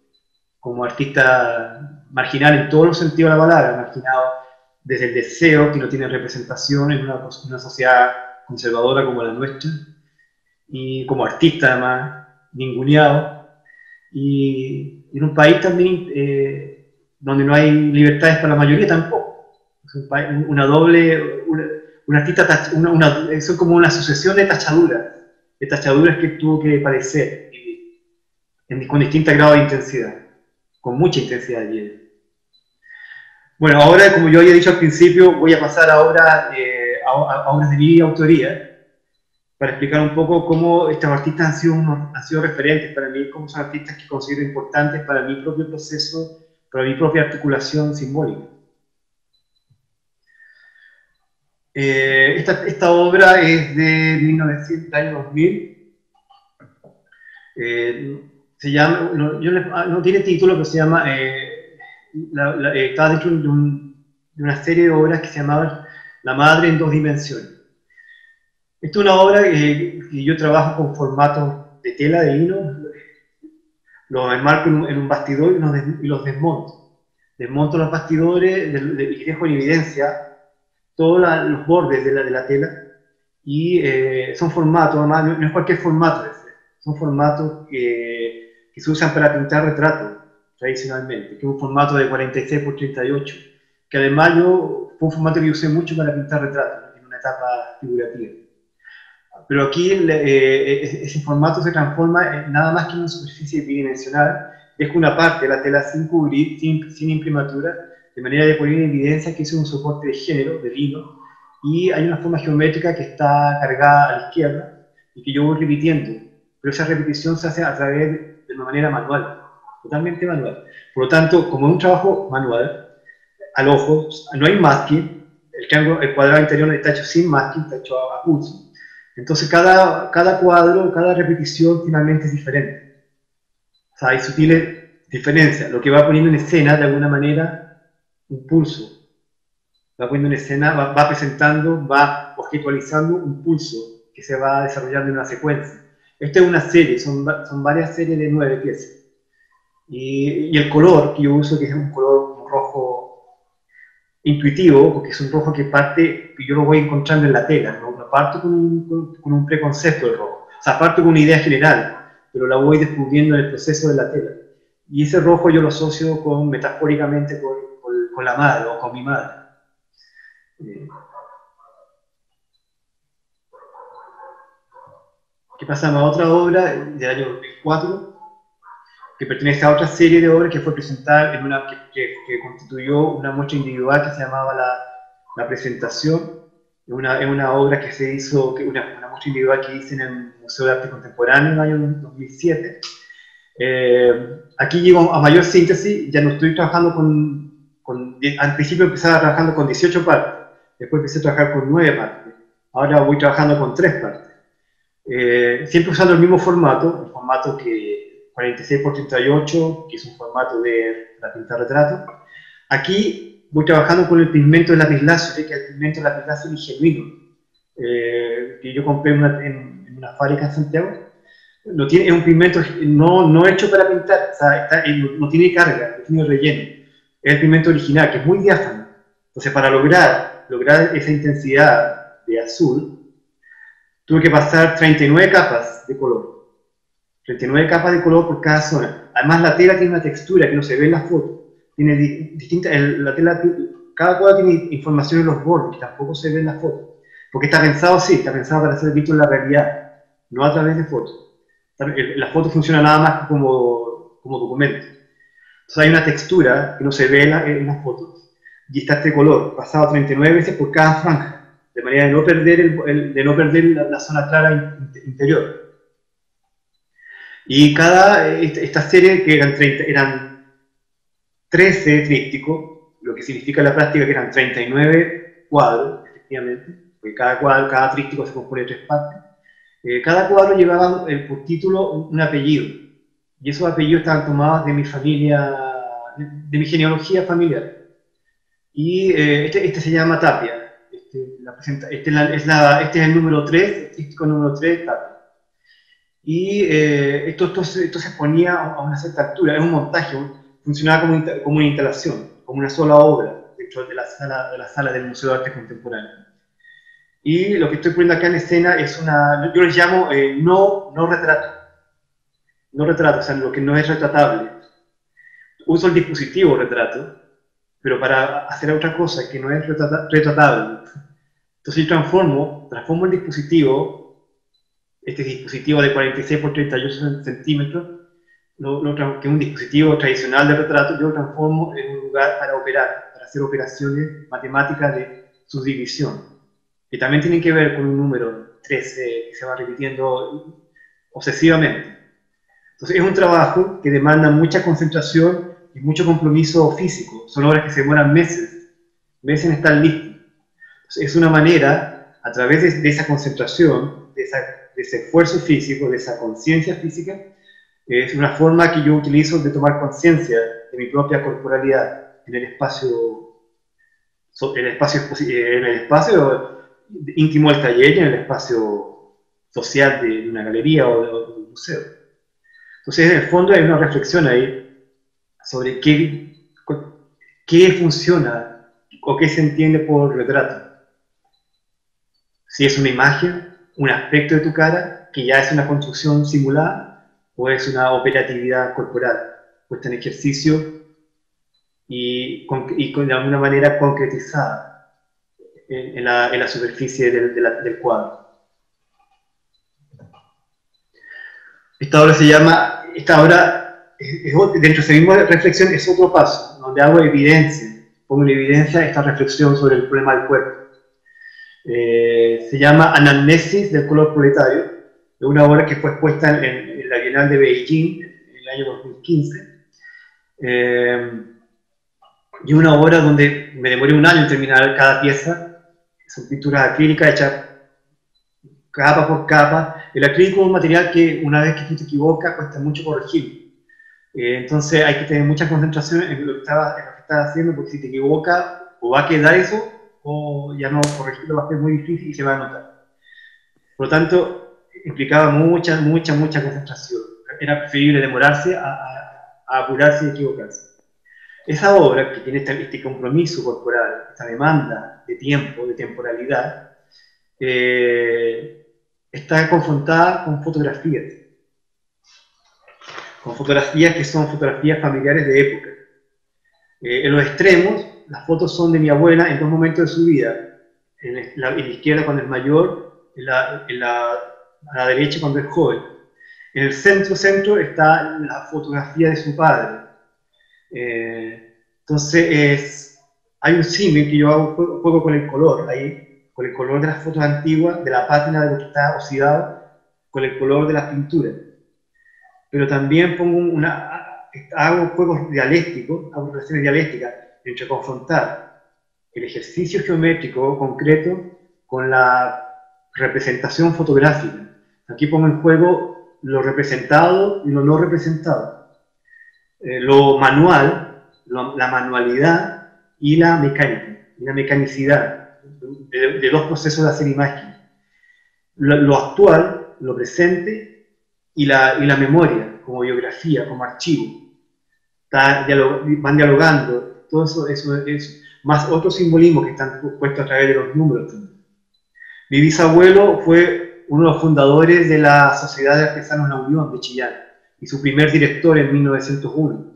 como artista marginal en todos los sentidos de la palabra, marginado desde el deseo, que no tiene representación en una sociedad conservadora como la nuestra, y como artista además, ninguneado, y en un país también donde no hay libertades para la mayoría tampoco. Es un artista, son como una sucesión de tachaduras que tuvo que padecer con distintos grados de intensidad, con mucha intensidad allí. Bueno, ahora, como yo había dicho al principio, voy a pasar ahora a obras de mi autoría, para explicar un poco cómo estos artistas han sido referentes para mí, cómo son artistas que considero importantes para mi propio proceso, para mi propia articulación simbólica. Esta obra es de 1900, año 2000. Se llama, no tiene título, pero se llama, está dentro de una serie de obras que se llamaba La Madre en dos dimensiones. Esta es una obra que yo trabajo con formatos de tela, de lino, los enmarco en un bastidor y los desmonto. Desmonto los bastidores y dejo en evidencia todos los bordes de la tela, y son formatos, además no es cualquier formato, son formatos que se usan para pintar retratos tradicionalmente, que es un formato de 46 por 38, que además fue un formato que yo usé mucho para pintar retratos en una etapa figurativa. Pero aquí ese formato se transforma en nada más que una superficie bidimensional. Dejo una parte de la tela sin cubrir, sin imprimatura, de manera de poner en evidencia que es un soporte de género, de lino, y hay una forma geométrica que está cargada a la izquierda y que yo voy repitiendo, pero esa repetición se hace a través de una manera manual, totalmente manual. Por lo tanto, como es un trabajo manual, al ojo, no hay masking, el cuadrado interior está hecho sin masking, está hecho a pulso. Entonces cada cuadro, cada repetición finalmente es diferente. O sea, hay sutiles diferencias, lo que va poniendo en escena de alguna manera un pulso, va poniendo en escena, va presentando, va objetualizando un pulso que se va desarrollando en una secuencia. Esta es una serie, son varias series de 9 piezas. Y el color que yo uso, que es un color rojo intuitivo, porque es un rojo que yo lo voy encontrando en la tela, no parto con un preconcepto del rojo. O sea, parto con una idea general, pero la voy descubriendo en el proceso de la tela. Y ese rojo yo lo asocio metafóricamente con la madre o con mi madre. ¿Qué pasamos a otra obra del año 2004, que pertenece a otra serie de obras que fue presentada que constituyó una muestra individual que se llamaba La Presentación? Es una obra que se hizo, una muestra individual que hice en el Museo de Arte Contemporáneo en el año 2007. Aquí llego a mayor síntesis, ya no estoy trabajando al principio empezaba trabajando con 18 partes, después empecé a trabajar con 9 partes, ahora voy trabajando con 3 partes. Siempre usando el mismo formato, el formato 46 por 38, que es un formato para pintar retratos. Aquí voy trabajando con el pigmento de lapislázuli, que es el pigmento de lapislázuli genuino, que yo compré en una fábrica en Santiago. Es un pigmento no hecho para pintar, o sea, no tiene carga, no tiene relleno. Es el pigmento original, que es muy diáfano. Entonces, para lograr esa intensidad de azul, tuve que pasar 39 capas de color. 39 capas de color por cada zona. Además, la tela tiene una textura que no se ve en la foto. Tiene cada cuadro tiene información en los bordes, que tampoco se ve en la foto. Porque está pensado para ser visto en la realidad, no a través de fotos. La foto funciona nada más como documento. Entonces hay una textura que no se ve en las fotos, y está este color, pasado 39 veces por cada franja, de manera de no perder la zona clara interior. Y esta serie, que eran 13 trípticos, lo que significa en la práctica que eran 39 cuadros, efectivamente, porque cada tríptico se compone de 3 partes. Cada cuadro llevaba por título un apellido, y esos apellidos estaban tomados de mi familia, de mi genealogía familiar. Y este se llama Tapia. Este es el número 3, el tríptico número 3, Tapia. Y esto se exponía a una cierta altura, es un montaje, funcionaba como una instalación, como una sola obra dentro de la sala del Museo de Arte Contemporáneo. Y lo que estoy poniendo acá en escena es yo les llamo no retrato. No retrato, o sea, lo que no es retratable. Uso el dispositivo retrato, pero para hacer otra cosa que no es retratable. Entonces yo transformo el dispositivo, este dispositivo de 46 por 38 centímetros, que es un dispositivo tradicional de retrato, yo lo transformo en un lugar para operar, para hacer operaciones matemáticas de subdivisión, que también tienen que ver con un número 13, que se va repitiendo obsesivamente. Entonces es un trabajo que demanda mucha concentración y mucho compromiso físico. Son obras que se demoran meses en estar listas. Entonces es una manera, a través de esa concentración, de ese esfuerzo físico, de esa conciencia física, es una forma que yo utilizo de tomar conciencia de mi propia corporalidad en el espacio íntimo del taller y en el espacio social de una galería o de un museo. Entonces, en el fondo hay una reflexión ahí sobre qué funciona o qué se entiende por retrato. Si es una imagen, un aspecto de tu cara, que ya es una construcción simulada, o es una operatividad corporal, puesta en ejercicio y de alguna manera concretizada en la superficie del cuadro. Esta obra dentro de esa misma reflexión, es otro paso, donde hago evidencia, pongo en evidencia esta reflexión sobre el problema del cuerpo. Se llama Anamnesis del color proletario, de una obra que fue expuesta en la Bienal de Beijing en el año 2015. Y una obra donde me demoré un año en terminar cada pieza. Son pinturas acrílicas hechas capa por capa. El acrílico es un material que una vez que tú te equivocas cuesta mucho corregir. Entonces hay que tener mucha concentración en lo que estás haciendo, porque si te equivocas o va a quedar eso o ya no corregirlo va a ser muy difícil y se va a notar. Por lo tanto, implicaba mucha concentración. Era preferible demorarse a apurarse y equivocarse. Esa obra, que tiene este compromiso corporal, esta demanda de tiempo, de temporalidad, está confrontada con fotografías que son fotografías familiares de época. En los extremos, las fotos son de mi abuela en dos momentos de su vida. En la izquierda cuando es mayor, a la derecha cuando es joven. En el centro está la fotografía de su padre. Entonces hay un símil que yo hago juego con el color, ahí, con el color de las fotos antiguas, de la pátina de lo que está oxidado, con el color de las pinturas. Pero también hago juegos dialécticos, hago relaciones dialécticas entre confrontar el ejercicio geométrico concreto con la representación fotográfica. Aquí pongo en juego lo representado y lo no representado. Lo manual, la manualidad y la mecánica, y la mecanicidad de dos procesos de hacer imagen. Lo actual, lo presente y la memoria, como biografía, como archivo. Van dialogando, todo eso es más otros simbolismos que están puestos a través de los números también. Mi bisabuelo fue uno de los fundadores de la Sociedad de Artesanos La Unión de Chillán y su primer director en 1901.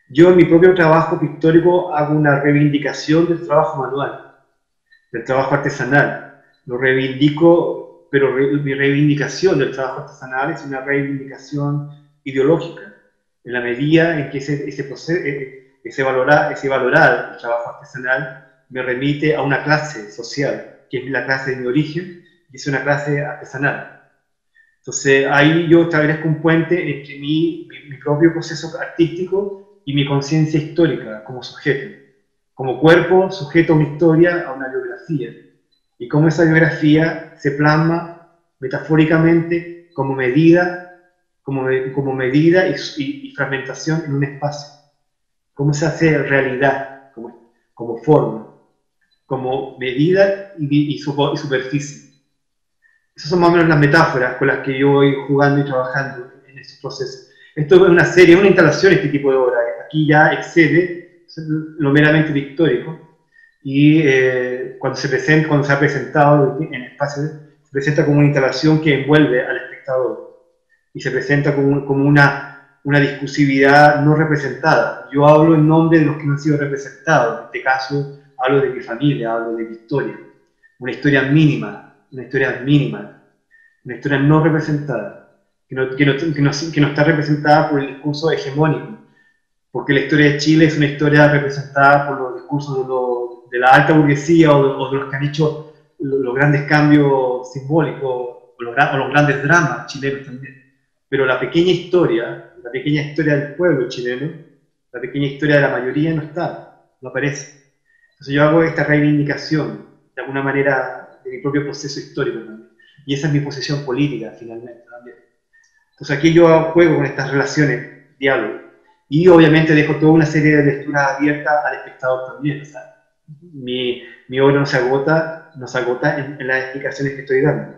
Yo en mi propio trabajo pictórico hago una reivindicación del trabajo manual, del trabajo artesanal. Lo reivindico, pero mi reivindicación del trabajo artesanal es una reivindicación ideológica, en la medida en que ese valorar el trabajo artesanal me remite a una clase social, que es la clase de mi origen, y es una clase artesanal. Entonces ahí yo establezco un puente entre mi propio proceso artístico y mi conciencia histórica como sujeto. Como cuerpo, sujeto a una historia, a una biografía. Y cómo esa biografía se plasma metafóricamente como medida y fragmentación en un espacio. Cómo se hace realidad, como forma, como medida y superficie. Esas son más o menos las metáforas con las que yo voy jugando y trabajando en estos procesos. Esto es una serie, una instalación, este tipo de obra. Aquí ya excede lo meramente pictórico. Y cuando se ha presentado en el espacio, se presenta como una instalación que envuelve al espectador. Y se presenta como una discursividad no representada. Yo hablo en nombre de los que no han sido representados. En este caso, hablo de mi familia, hablo de mi historia. Una historia mínima, una historia no representada, que no está representada por el discurso hegemónico, porque la historia de Chile es una historia representada por los discursos de la alta burguesía o de los que han hecho los grandes cambios simbólicos o los grandes dramas chilenos también. Pero la pequeña historia del pueblo chileno, la pequeña historia de la mayoría no está, no aparece. Entonces yo hago esta reivindicación, de alguna manera, de mi propio proceso histórico también. Y esa es mi posición política, finalmente, también. Entonces aquí yo juego con estas relaciones, diálogo. Y obviamente dejo toda una serie de lecturas abiertas al espectador también. O sea, mi obra no se agota en las explicaciones que estoy dando.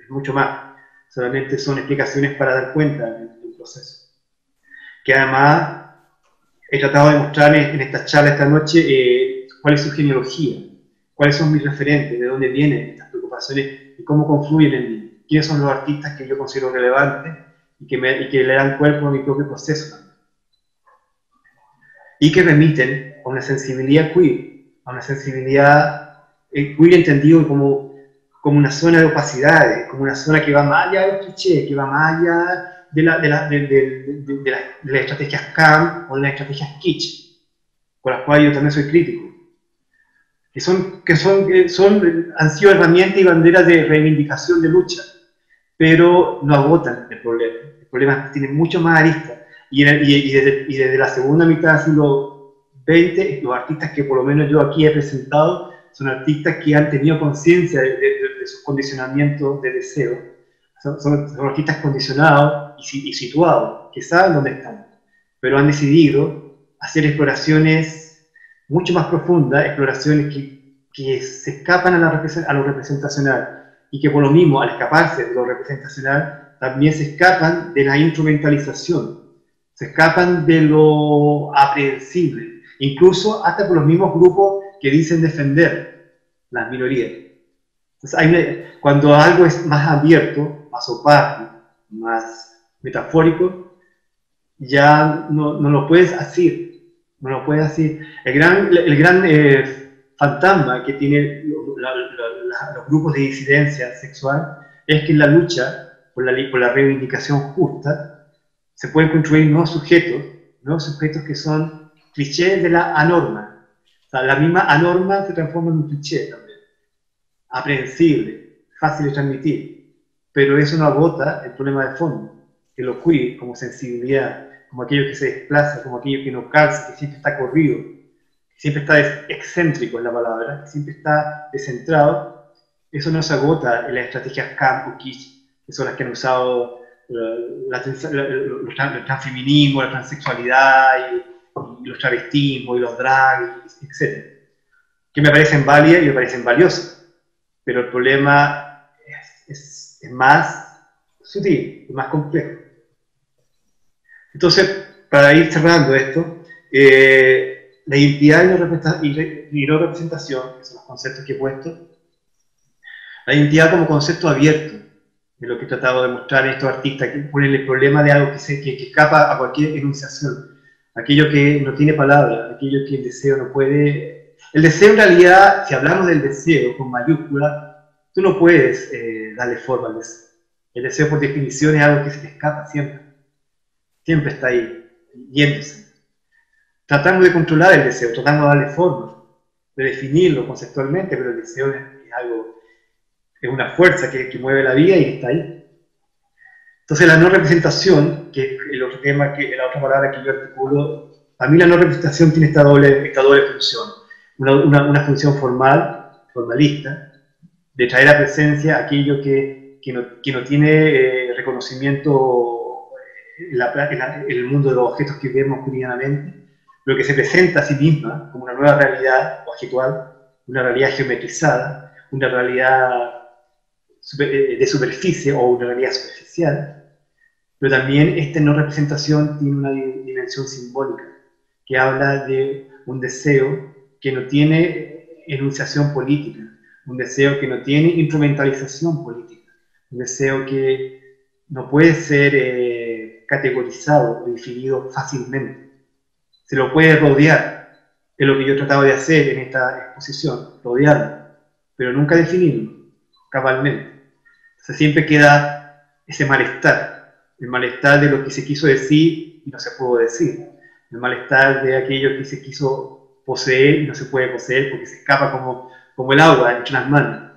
Es mucho más. Solamente son explicaciones para dar cuenta del proceso. Que además he tratado de mostrar en esta charla esta noche cuál es su genealogía, cuáles son mis referentes, de dónde vienen estas preocupaciones y cómo confluyen en mí. Quiénes son los artistas que yo considero relevantes y que le dan cuerpo a mi propio proceso también. Y que remiten a una sensibilidad queer, a una sensibilidad queer entendido como una zona de opacidades, como una zona que va más allá de los clichés, que va más allá de las estrategias CAM o de las estrategias kitsch, con las cuales yo también soy crítico, han sido herramientas y banderas de reivindicación, de lucha, pero no agotan el problema. El problema tiene mucho más aristas. Y desde la segunda mitad del siglo XX, los artistas que por lo menos yo aquí he presentado son artistas que han tenido conciencia de sus condicionamientos de deseo. Son artistas condicionados y situados, que saben dónde están, pero han decidido hacer exploraciones mucho más profundas, exploraciones que se escapan a lo representacional y que por lo mismo, al escaparse de lo representacional, también se escapan de la instrumentalización. Se escapan de lo aprehensible, incluso hasta por los mismos grupos que dicen defender las minorías. Entonces, cuando algo es más abierto, más opaco, más metafórico, ya no lo puedes decir, no lo puedes decir. El gran fantasma que tienen los grupos de disidencia sexual es que en la lucha por la reivindicación justa se pueden construir nuevos sujetos que son clichés de la anorma. O sea, la misma anorma se transforma en un cliché también. Aprehensible, fácil de transmitir. Pero eso no agota el problema de fondo, que lo queer como sensibilidad, como aquello que se desplaza, como aquello que no calza, que siempre está corrido, que siempre está excéntrico en la palabra, que siempre está descentrado. Eso no se agota en las estrategias camp o kitsch, que son las que han usado el transfeminismo, la transexualidad y los travestismos y los drags, etc. Que me parecen válidas y me parecen valiosas, pero el problema es más sutil, es más complejo. Entonces, para ir cerrando esto, la identidad y no representación, que son los conceptos que he puesto, la identidad como concepto abierto, de lo que he tratado de mostrar en estos artistas, que ponen el problema de algo que escapa a cualquier enunciación, aquello que no tiene palabra, aquello que el deseo no puede... El deseo en realidad, si hablamos del deseo con mayúscula, tú no puedes darle forma al deseo. El deseo por definición es algo que se te escapa siempre. Siempre está ahí, yéndose. Tratamos de controlar el deseo, tratamos de darle forma, de definirlo conceptualmente, pero el deseo es algo... es una fuerza que mueve la vida y está ahí. Entonces la no representación, que es el otro tema, la otra palabra que yo articulo, para mí la no representación tiene esta doble función. Una función formalista, de traer a presencia aquello que no tiene reconocimiento en el mundo de los objetos que vemos cotidianamente, pero que se presenta a sí misma como una nueva realidad objetual, una realidad geometrizada, una realidad de superficie o una realidad superficial, pero también esta no representación tiene una dimensión simbólica, que habla de un deseo que no tiene enunciación política, un deseo que no tiene instrumentalización política, un deseo que no puede ser categorizado o definido fácilmente. Se lo puede rodear, es lo que yo he tratado de hacer en esta exposición, rodearlo, pero nunca definirlo cabalmente. Entonces siempre queda ese malestar, el malestar de lo que se quiso decir y no se pudo decir, el malestar de aquello que se quiso poseer y no se puede poseer porque se escapa como el agua entre las manos.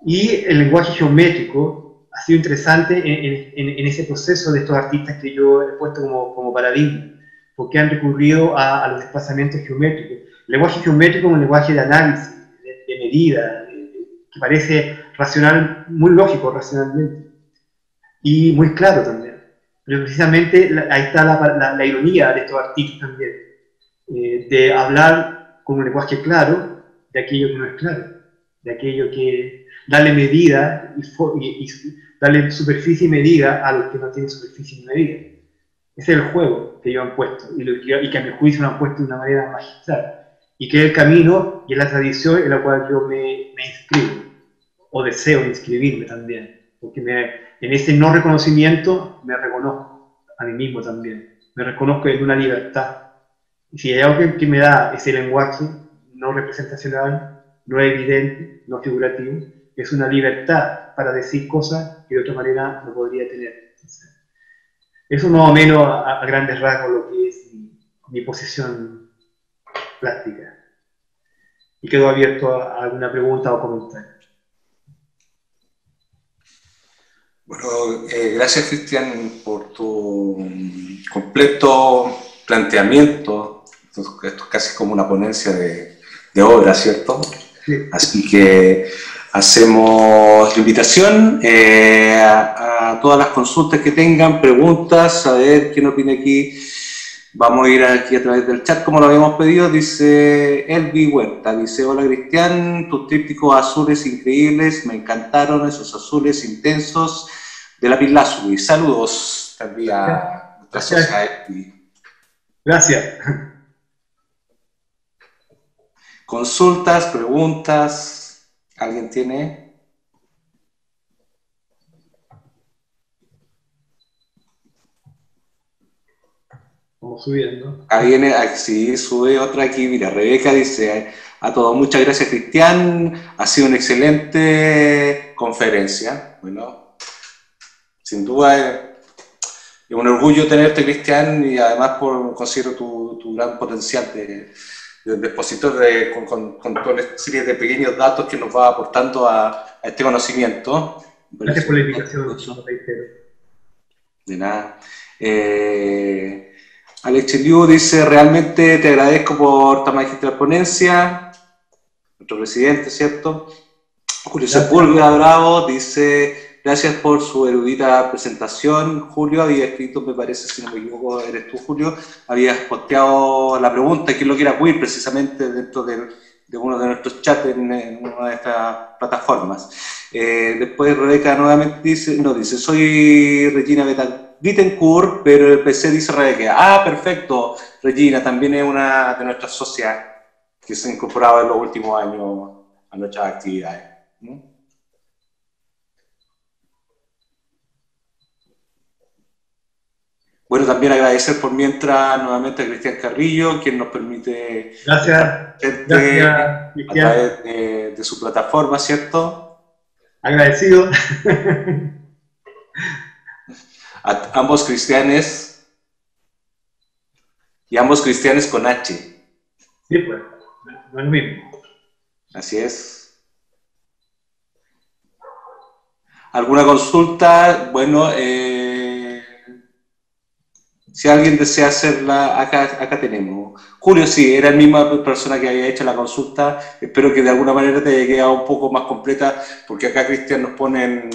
Y el lenguaje geométrico ha sido interesante en ese proceso de estos artistas que yo he puesto como paradigma, porque han recurrido a los desplazamientos geométricos. El lenguaje geométrico es un lenguaje de análisis, de medida, que parece racional, muy lógico racionalmente, y muy claro también. Pero precisamente ahí está la ironía de estos artistas también, de hablar con un lenguaje claro de aquello que no es claro, de aquello que darle medida y darle superficie y medida a lo que no tiene superficie y medida. Ese es el juego que ellos han puesto y que a mi juicio lo han puesto de una manera magistral. Y que es el camino y es la tradición en la cual yo me inscribo, o deseo inscribirme también, porque en ese no reconocimiento me reconozco a mí mismo también, me reconozco en una libertad. Y si hay algo que me da ese lenguaje no representacional, no evidente, no figurativo, es una libertad para decir cosas que de otra manera no podría tener. Entonces, eso más o menos a grandes rasgos lo que es mi posición plástica. Y quedo abierto a alguna pregunta o comentario. Bueno, gracias Cristian por tu completo planteamiento. Esto es casi como una ponencia de obra, ¿cierto? Sí. Así que hacemos la invitación a todas las consultas que tengan, preguntas, a ver quién opina aquí. Vamos a ir aquí a través del chat, como lo habíamos pedido. Dice Elvi Huerta, dice: hola Cristian, tus trípticos azules increíbles, me encantaron esos azules intensos de lapislázuli. Saludos también a nuestra sociedad Elvi. Gracias. Consultas, preguntas, ¿alguien tiene? Vamos subiendo. Ahí viene, sí, sube otra aquí. Mira, Rebeca dice: a todos, muchas gracias Cristian, ha sido una excelente conferencia. Bueno, sin duda es un orgullo tenerte Cristian, y además considero tu gran potencial de expositor con toda una serie de pequeños datos que nos va aportando a este conocimiento. Gracias por la invitación. De nada. Alex Liu dice: realmente te agradezco por tan magistral ponencia. Nuestro presidente, ¿cierto? Julio Sepúlveda Bravo dice: gracias por su erudita presentación. Julio había escrito, me parece, si no me equivoco, eres tú Julio, habías posteado la pregunta, ¿quién lo quiera acudir? Precisamente dentro de uno de nuestros chats en una de estas plataformas. Después Rebeca nuevamente dice: soy Regina Bittencourt, pero el PC dice Rebeca. Ah, perfecto. Regina también es una de nuestras socias que se ha incorporado en los últimos años a nuestras actividades. ¿No? Bueno, también agradecer por mientras nuevamente a Cristian Carrillo, quien nos permite gracias, a través de su plataforma, ¿cierto? Agradecido. A ambos cristianes, y ambos cristianes con H. Sí, pues, no es lo mismo. Así es. ¿Alguna consulta? Bueno, si alguien desea hacerla, acá tenemos. Julio, sí, era la misma persona que había hecho la consulta. Espero que de alguna manera te haya quedado un poco más completa, porque acá Cristian nos pone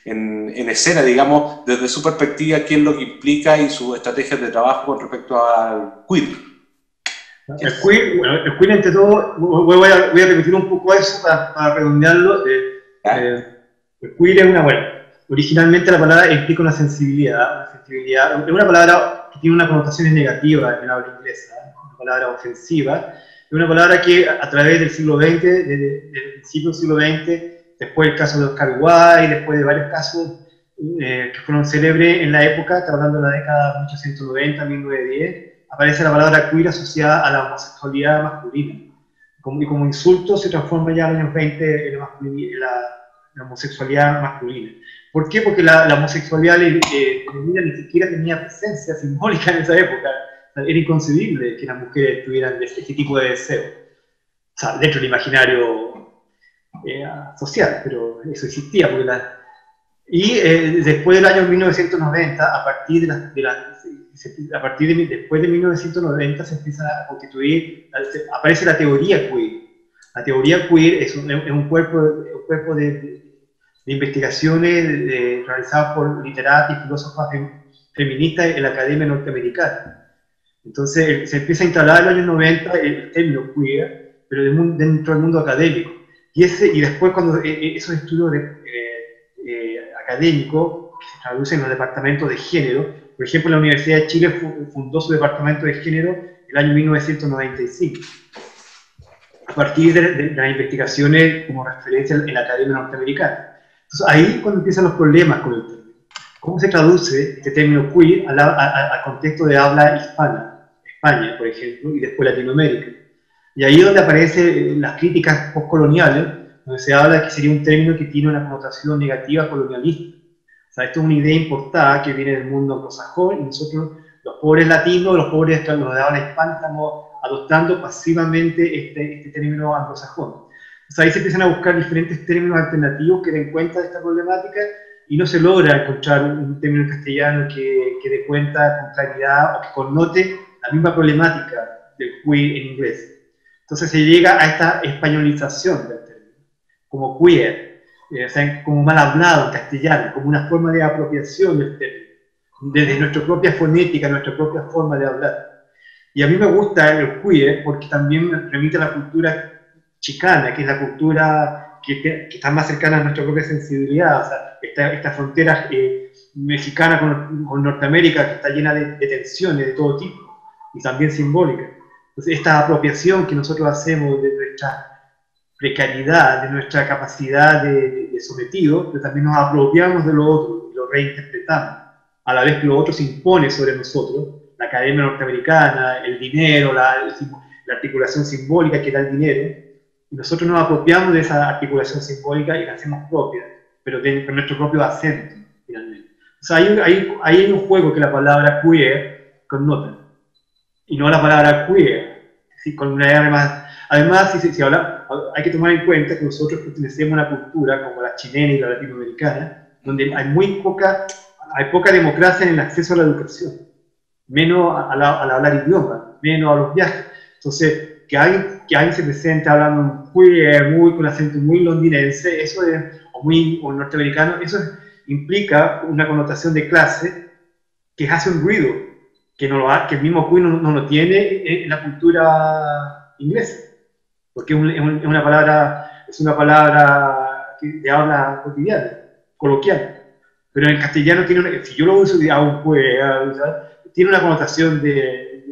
en escena, digamos, desde su perspectiva, qué es lo que implica y sus estrategias de trabajo con respecto al queer. El queer, entre todo, voy a repetir un poco eso para redondearlo. El queer es originalmente la palabra implica una sensibilidad. Es una palabra que tiene una connotación negativa en la habla inglesa, una palabra ofensiva. Es una palabra que a través del siglo XX, desde el principio del siglo XX, después el caso de Oscar Wilde, después de varios casos que fueron célebres en la época, está hablando de la década 1890-1910, aparece la palabra queer asociada a la homosexualidad masculina. Y como insulto se transforma ya en los años 20 en la homosexualidad masculina. ¿Por qué? Porque la homosexualidad femenina ni siquiera tenía presencia simbólica en esa época. O sea, era inconcebible que las mujeres tuvieran este tipo de deseo. O sea, dentro del imaginario social, pero eso existía. Después del año 1990, después de 1990 se empieza a constituir, aparece la teoría queer. La teoría queer es un cuerpo de investigaciones realizadas por literatas y filósofas feministas en la Academia Norteamericana. Entonces se empieza a instalar en los años 90 el término queer, pero dentro del mundo académico. Y después cuando esos estudios académicos que se traducen en los departamentos de género, por ejemplo, la Universidad de Chile fundó su departamento de género en el año 1995, a partir de las investigaciones como referencia en la Academia Norteamericana. Entonces ahí cuando empiezan los problemas con el término. ¿Cómo se traduce este término queer al contexto de habla hispana? España, por ejemplo, y después Latinoamérica. Y ahí es donde aparecen las críticas postcoloniales, donde se habla de que sería un término que tiene una connotación negativa colonialista. O sea, esto es una idea importada que viene del mundo anglosajón, y nosotros, los pobres latinos, los pobres de habla hispana, estamos adoptando pasivamente este término anglosajón. Entonces ahí se empiezan a buscar diferentes términos alternativos que den cuenta de esta problemática, y no se logra encontrar un término en castellano que dé cuenta con claridad o que connote la misma problemática del queer en inglés. Entonces se llega a esta españolización del término, como queer, o sea, como mal hablado en castellano, como una forma de apropiación del término, desde nuestra propia fonética, nuestra propia forma de hablar. Y a mí me gusta el queer porque también me remite a la cultura chicana, que es la cultura que está más cercana a nuestra propia sensibilidad, o sea, esta frontera mexicana con Norteamérica, que está llena de tensiones de todo tipo, y también simbólicas. Entonces, esta apropiación que nosotros hacemos de nuestra precariedad, de nuestra capacidad de sometido, pero también nos apropiamos de lo otro y lo reinterpretamos, a la vez que lo otro se impone sobre nosotros, la Academia Norteamericana, el dinero, la articulación simbólica que da el dinero, y nosotros nos apropiamos de esa articulación simbólica y la hacemos propia, pero con nuestro propio acento, finalmente. O sea, hay un juego que la palabra queer connota, y no la palabra queer, ¿sí? Con una R más. Además, si habla, hay que tomar en cuenta que nosotros pertenecemos a una cultura como la chilena y la latinoamericana, donde hay poca democracia en el acceso a la educación, menos al hablar idioma, menos a los viajes. Entonces, que alguien se presente hablando un queer con acento muy londinense, o norteamericano, eso implica una connotación de clase que hace un ruido, que el mismo queer no lo tiene en la cultura inglesa, porque es una palabra de habla cotidiana, coloquial, pero en castellano si yo lo uso a un queer, tiene una connotación de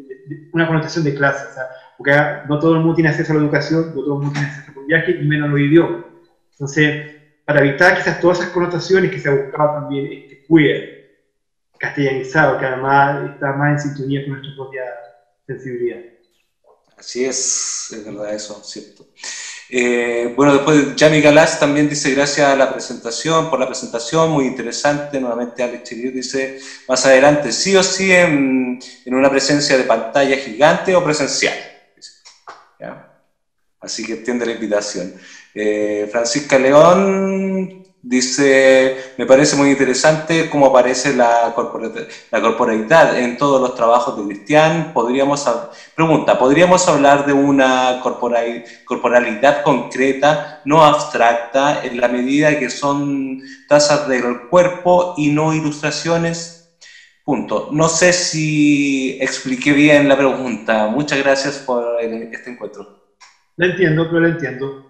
clase, o sea, porque no todo el mundo tiene acceso a la educación, no todo el mundo tiene acceso a un viaje, y menos a los idiomas. Entonces, para evitar quizás todas esas connotaciones que se ha buscado también este queer castellanizado, que además está más en sintonía con nuestra propia sensibilidad. Así es verdad eso, cierto. Bueno, después Yami Galás también dice gracias por la presentación, muy interesante. Nuevamente Alex Chiriu dice más adelante, sí o sí en una presencia de pantalla gigante o presencial. ¿Ya? Así que entiende la invitación. Francisca León dice, me parece muy interesante cómo aparece la corporalidad en todos los trabajos de Cristian. ¿Podríamos hablar de una corporalidad concreta, no abstracta, en la medida que son trazas del cuerpo y no ilustraciones? Punto. No sé si expliqué bien la pregunta. Muchas gracias por este encuentro. La entiendo, pero la entiendo.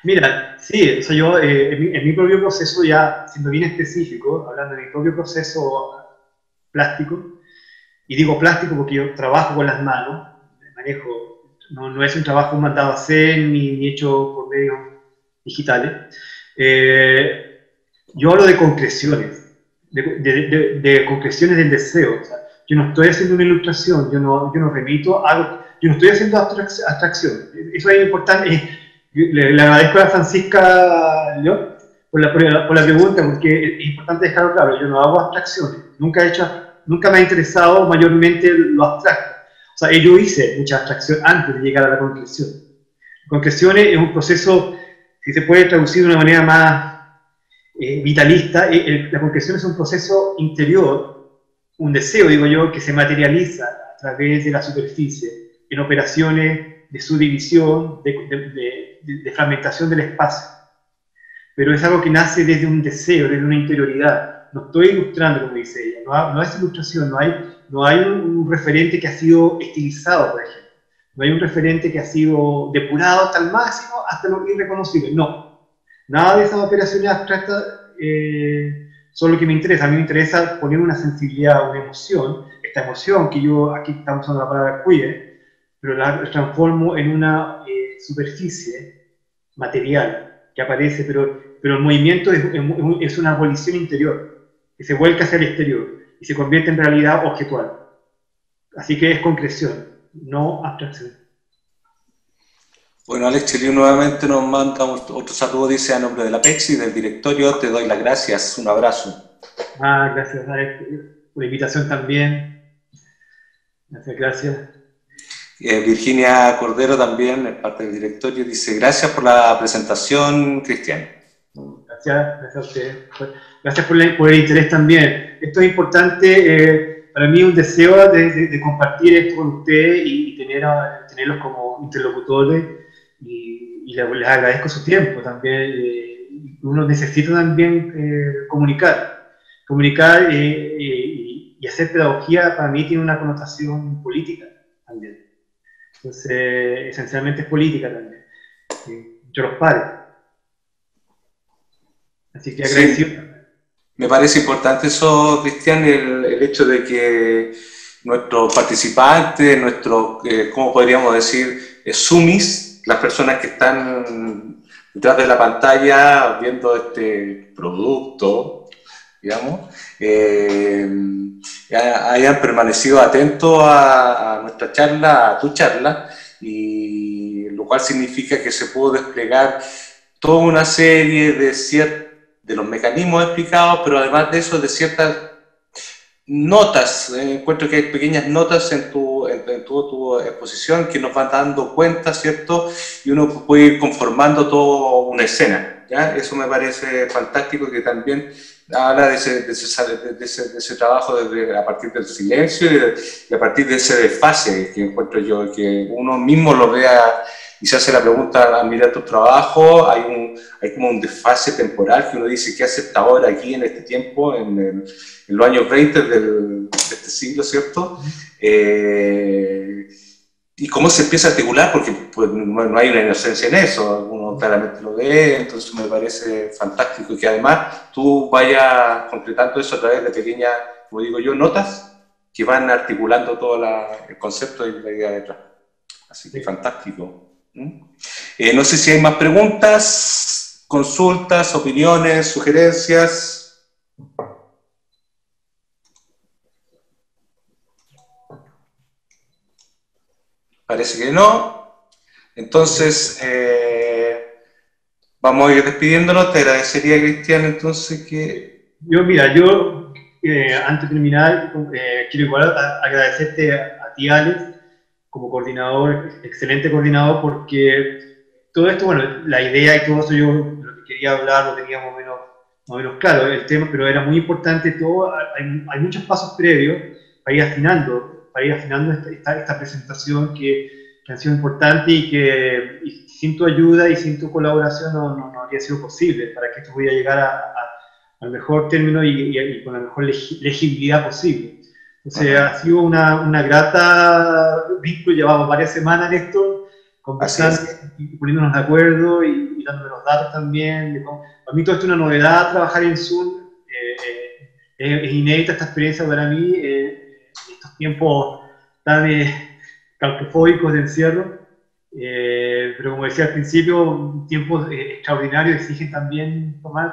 Mira, sí, o sea, yo en mi propio proceso, ya siendo bien específico, hablando de mi propio proceso plástico, y digo plástico porque yo trabajo con las manos, manejo, no es un trabajo mandado a hacer ni hecho por medios digitales. Yo hablo de concreciones, de concreciones del deseo. O sea, yo no estoy haciendo una ilustración, yo no remito algo, yo no estoy haciendo abstracción. Eso es importante. Le agradezco a Francisca León por la pregunta, porque es importante dejarlo claro. Yo no hago abstracciones, nunca me ha interesado mayormente lo abstracto. O sea, yo hice mucha abstracción antes de llegar a la concreción. La concreción es un proceso si se puede traducir de una manera más vitalista, la concreción es un proceso interior, un deseo, digo yo, que se materializa a través de la superficie, en operaciones de subdivisión, de fragmentación del espacio. Pero es algo que nace desde un deseo, desde una interioridad. No estoy ilustrando, como dice ella, no es ilustración, no hay un referente que ha sido estilizado, por ejemplo. No hay un referente que ha sido depurado hasta el máximo, hasta lo irreconocible. No. Nada de esas operaciones abstractas son lo que me interesa. A mí me interesa poner una sensibilidad, una emoción. Esta emoción que yo, aquí estamos usando la palabra queer, pero la transformo en una superficie material que aparece, pero el movimiento es una abolición interior, que se vuelca hacia el exterior y se convierte en realidad objetual. Así que es concreción, no abstracción. Bueno, Alex Cheliu nuevamente nos manda otro saludo, dice a nombre de la PEXI, del directorio, te doy las gracias, un abrazo. Gracias Alex, por la invitación también. Gracias. Virginia Cordero también, parte del directorio, dice gracias por la presentación, Cristian. Gracias a usted. Gracias por el interés también. Esto es importante, para mí un deseo de compartir esto con ustedes y tenerlos como interlocutores y les agradezco su tiempo también. Uno necesita también comunicar y hacer pedagogía para mí tiene una connotación política también. Entonces, esencialmente es política también, entre los padres. Así que agradecido. Sí. Me parece importante eso, Cristian, el hecho de que nuestros participantes, ¿cómo podríamos decir? Sumis, las personas que están detrás de la pantalla viendo este producto, digamos, hayan permanecido atentos a nuestra charla, a tu charla, y lo cual significa que se pudo desplegar toda una serie de los mecanismos explicados, pero además de eso, de ciertas notas. Encuentro que hay pequeñas notas en tu exposición que nos van dando cuenta, ¿cierto? Y uno puede ir conformando toda una escena, ¿ya? Eso me parece fantástico, que también habla de ese trabajo a partir del silencio y a partir de ese desfase que encuentro yo, que uno mismo lo vea y se hace la pregunta al mirar tu trabajo, hay como un desfase temporal que uno dice, ¿qué hace hasta ahora aquí en este tiempo, en los años 20 de este siglo, ¿cierto? Y cómo se empieza a articular, porque pues, no hay una inocencia en eso, uno claramente lo ve, entonces me parece fantástico, y que además tú vayas concretando eso a través de pequeñas, como digo yo, notas que van articulando todo el concepto y la idea detrás. Así que fantástico. No sé si hay más preguntas, consultas, opiniones, sugerencias. Parece que no. Entonces, vamos a ir despidiéndonos. Te agradecería, Cristian, entonces que... Yo, antes de terminar, quiero igual agradecerte a ti, Alex, como coordinador, excelente coordinador, porque todo esto, bueno, la idea y todo eso, yo lo que quería hablar lo tenía más o menos claro el tema, pero era muy importante todo, hay muchos pasos previos para ir afinando esta presentación que han sido importantes y sin tu ayuda y sin tu colaboración no habría sido posible para que esto pudiera llegar al mejor término y con la mejor legibilidad posible. O sea, ha sido una grata vínculo, llevamos varias semanas en esto, conversando y poniéndonos de acuerdo y dándonos los datos también. Para mí todo esto es una novedad, trabajar en Zoom, es inédita esta experiencia para mí, en estos tiempos tan claustrofóbicos de encierro, pero como decía al principio, tiempos extraordinarios exigen también tomar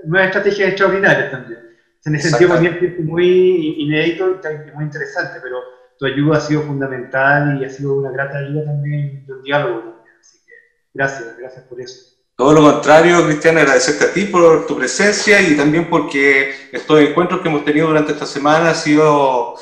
nuevas estrategias extraordinarias también. En ese sentido, para mí es muy inédito y muy interesante, pero tu ayuda ha sido fundamental y ha sido una grata ayuda también de un diálogo también. Así que gracias por eso. Todo lo contrario, Cristian, agradecerte a ti por tu presencia y también porque estos encuentros que hemos tenido durante esta semana han sido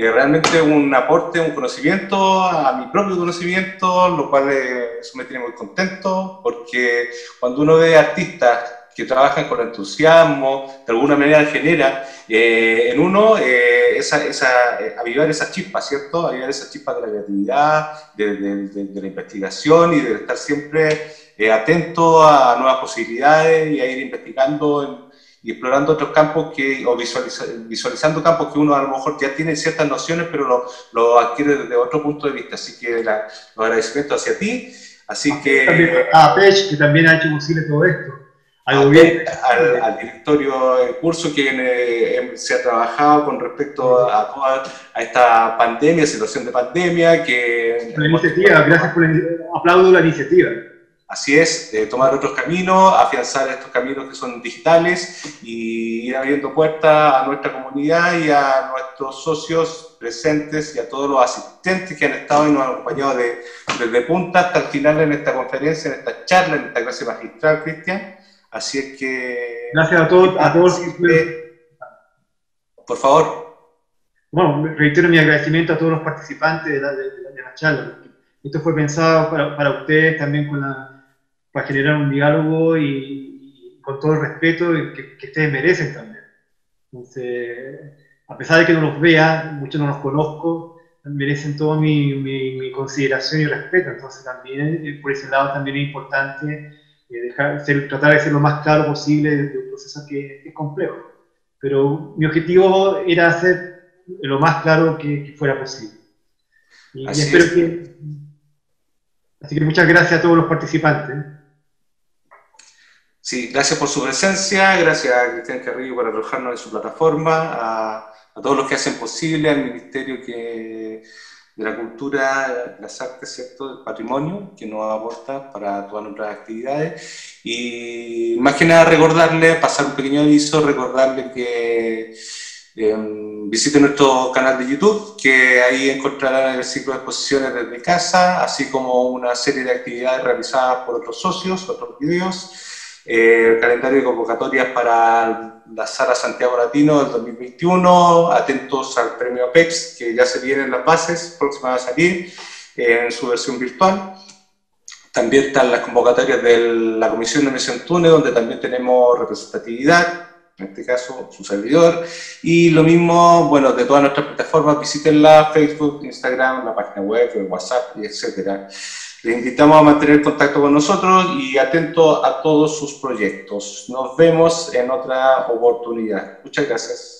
realmente un aporte, un conocimiento a mi propio conocimiento, lo cual eso me tiene muy contento, porque cuando uno ve artistas que trabajan con entusiasmo, de alguna manera genera en uno avivar esa chispa, ¿cierto? Avivar esa chispa de la creatividad, de la investigación y de estar siempre atento a nuevas posibilidades y a ir investigando y explorando otros campos o visualizando campos que uno a lo mejor ya tiene ciertas nociones, pero lo adquiere desde otro punto de vista. Así que los agradecimientos hacia ti. Así que a Pech, que también ha hecho posible todo esto. Al directorio en curso que se ha trabajado con respecto a esta pandemia, situación de pandemia. La iniciativa, gracias por aplaudo la iniciativa. Así es, tomar otros caminos, afianzar estos caminos que son digitales y ir abriendo puertas a nuestra comunidad y a nuestros socios presentes y a todos los asistentes que han estado y nos han acompañado desde punta hasta el final en esta conferencia, en esta charla, en esta clase magistral, Cristian. Así es que... Gracias a todos. Por favor. Bueno, reitero mi agradecimiento a todos los participantes de la charla. Esto fue pensado para ustedes también para generar un diálogo y con todo el respeto que ustedes merecen también. Entonces, a pesar de que no los vea, muchos no los conozco, merecen toda mi consideración y respeto. Entonces también, por ese lado también es importante tratar de ser lo más claro posible de un proceso que es complejo. Pero mi objetivo era hacer lo más claro que fuera posible. Y espero Así que muchas gracias a todos los participantes. Sí, gracias por su presencia, gracias a Cristian Carrillo por arrojarnos en su plataforma, a todos los que hacen posible, al Ministerio de la Cultura, las Artes, ¿cierto?, del Patrimonio, que nos aporta para todas nuestras actividades. Y más que nada recordarle, pasar un pequeño aviso, recordarle que visiten nuestro canal de YouTube, que ahí encontrarán el ciclo de exposiciones desde casa, así como una serie de actividades realizadas por otros socios, otros videos, el calendario de convocatorias para la Sala Santiago Latino del 2021, atentos al premio Apex, que ya se vienen las bases, próximas a salir en su versión virtual. También están las convocatorias de la Comisión de Misión Túnez, donde también tenemos representatividad, en este caso su servidor, y lo mismo, bueno, de todas nuestras plataformas, visítenla, Facebook, Instagram, la página web, el WhatsApp, y etcétera. Les invitamos a mantener contacto con nosotros y atentos a todos sus proyectos. Nos vemos en otra oportunidad. Muchas gracias.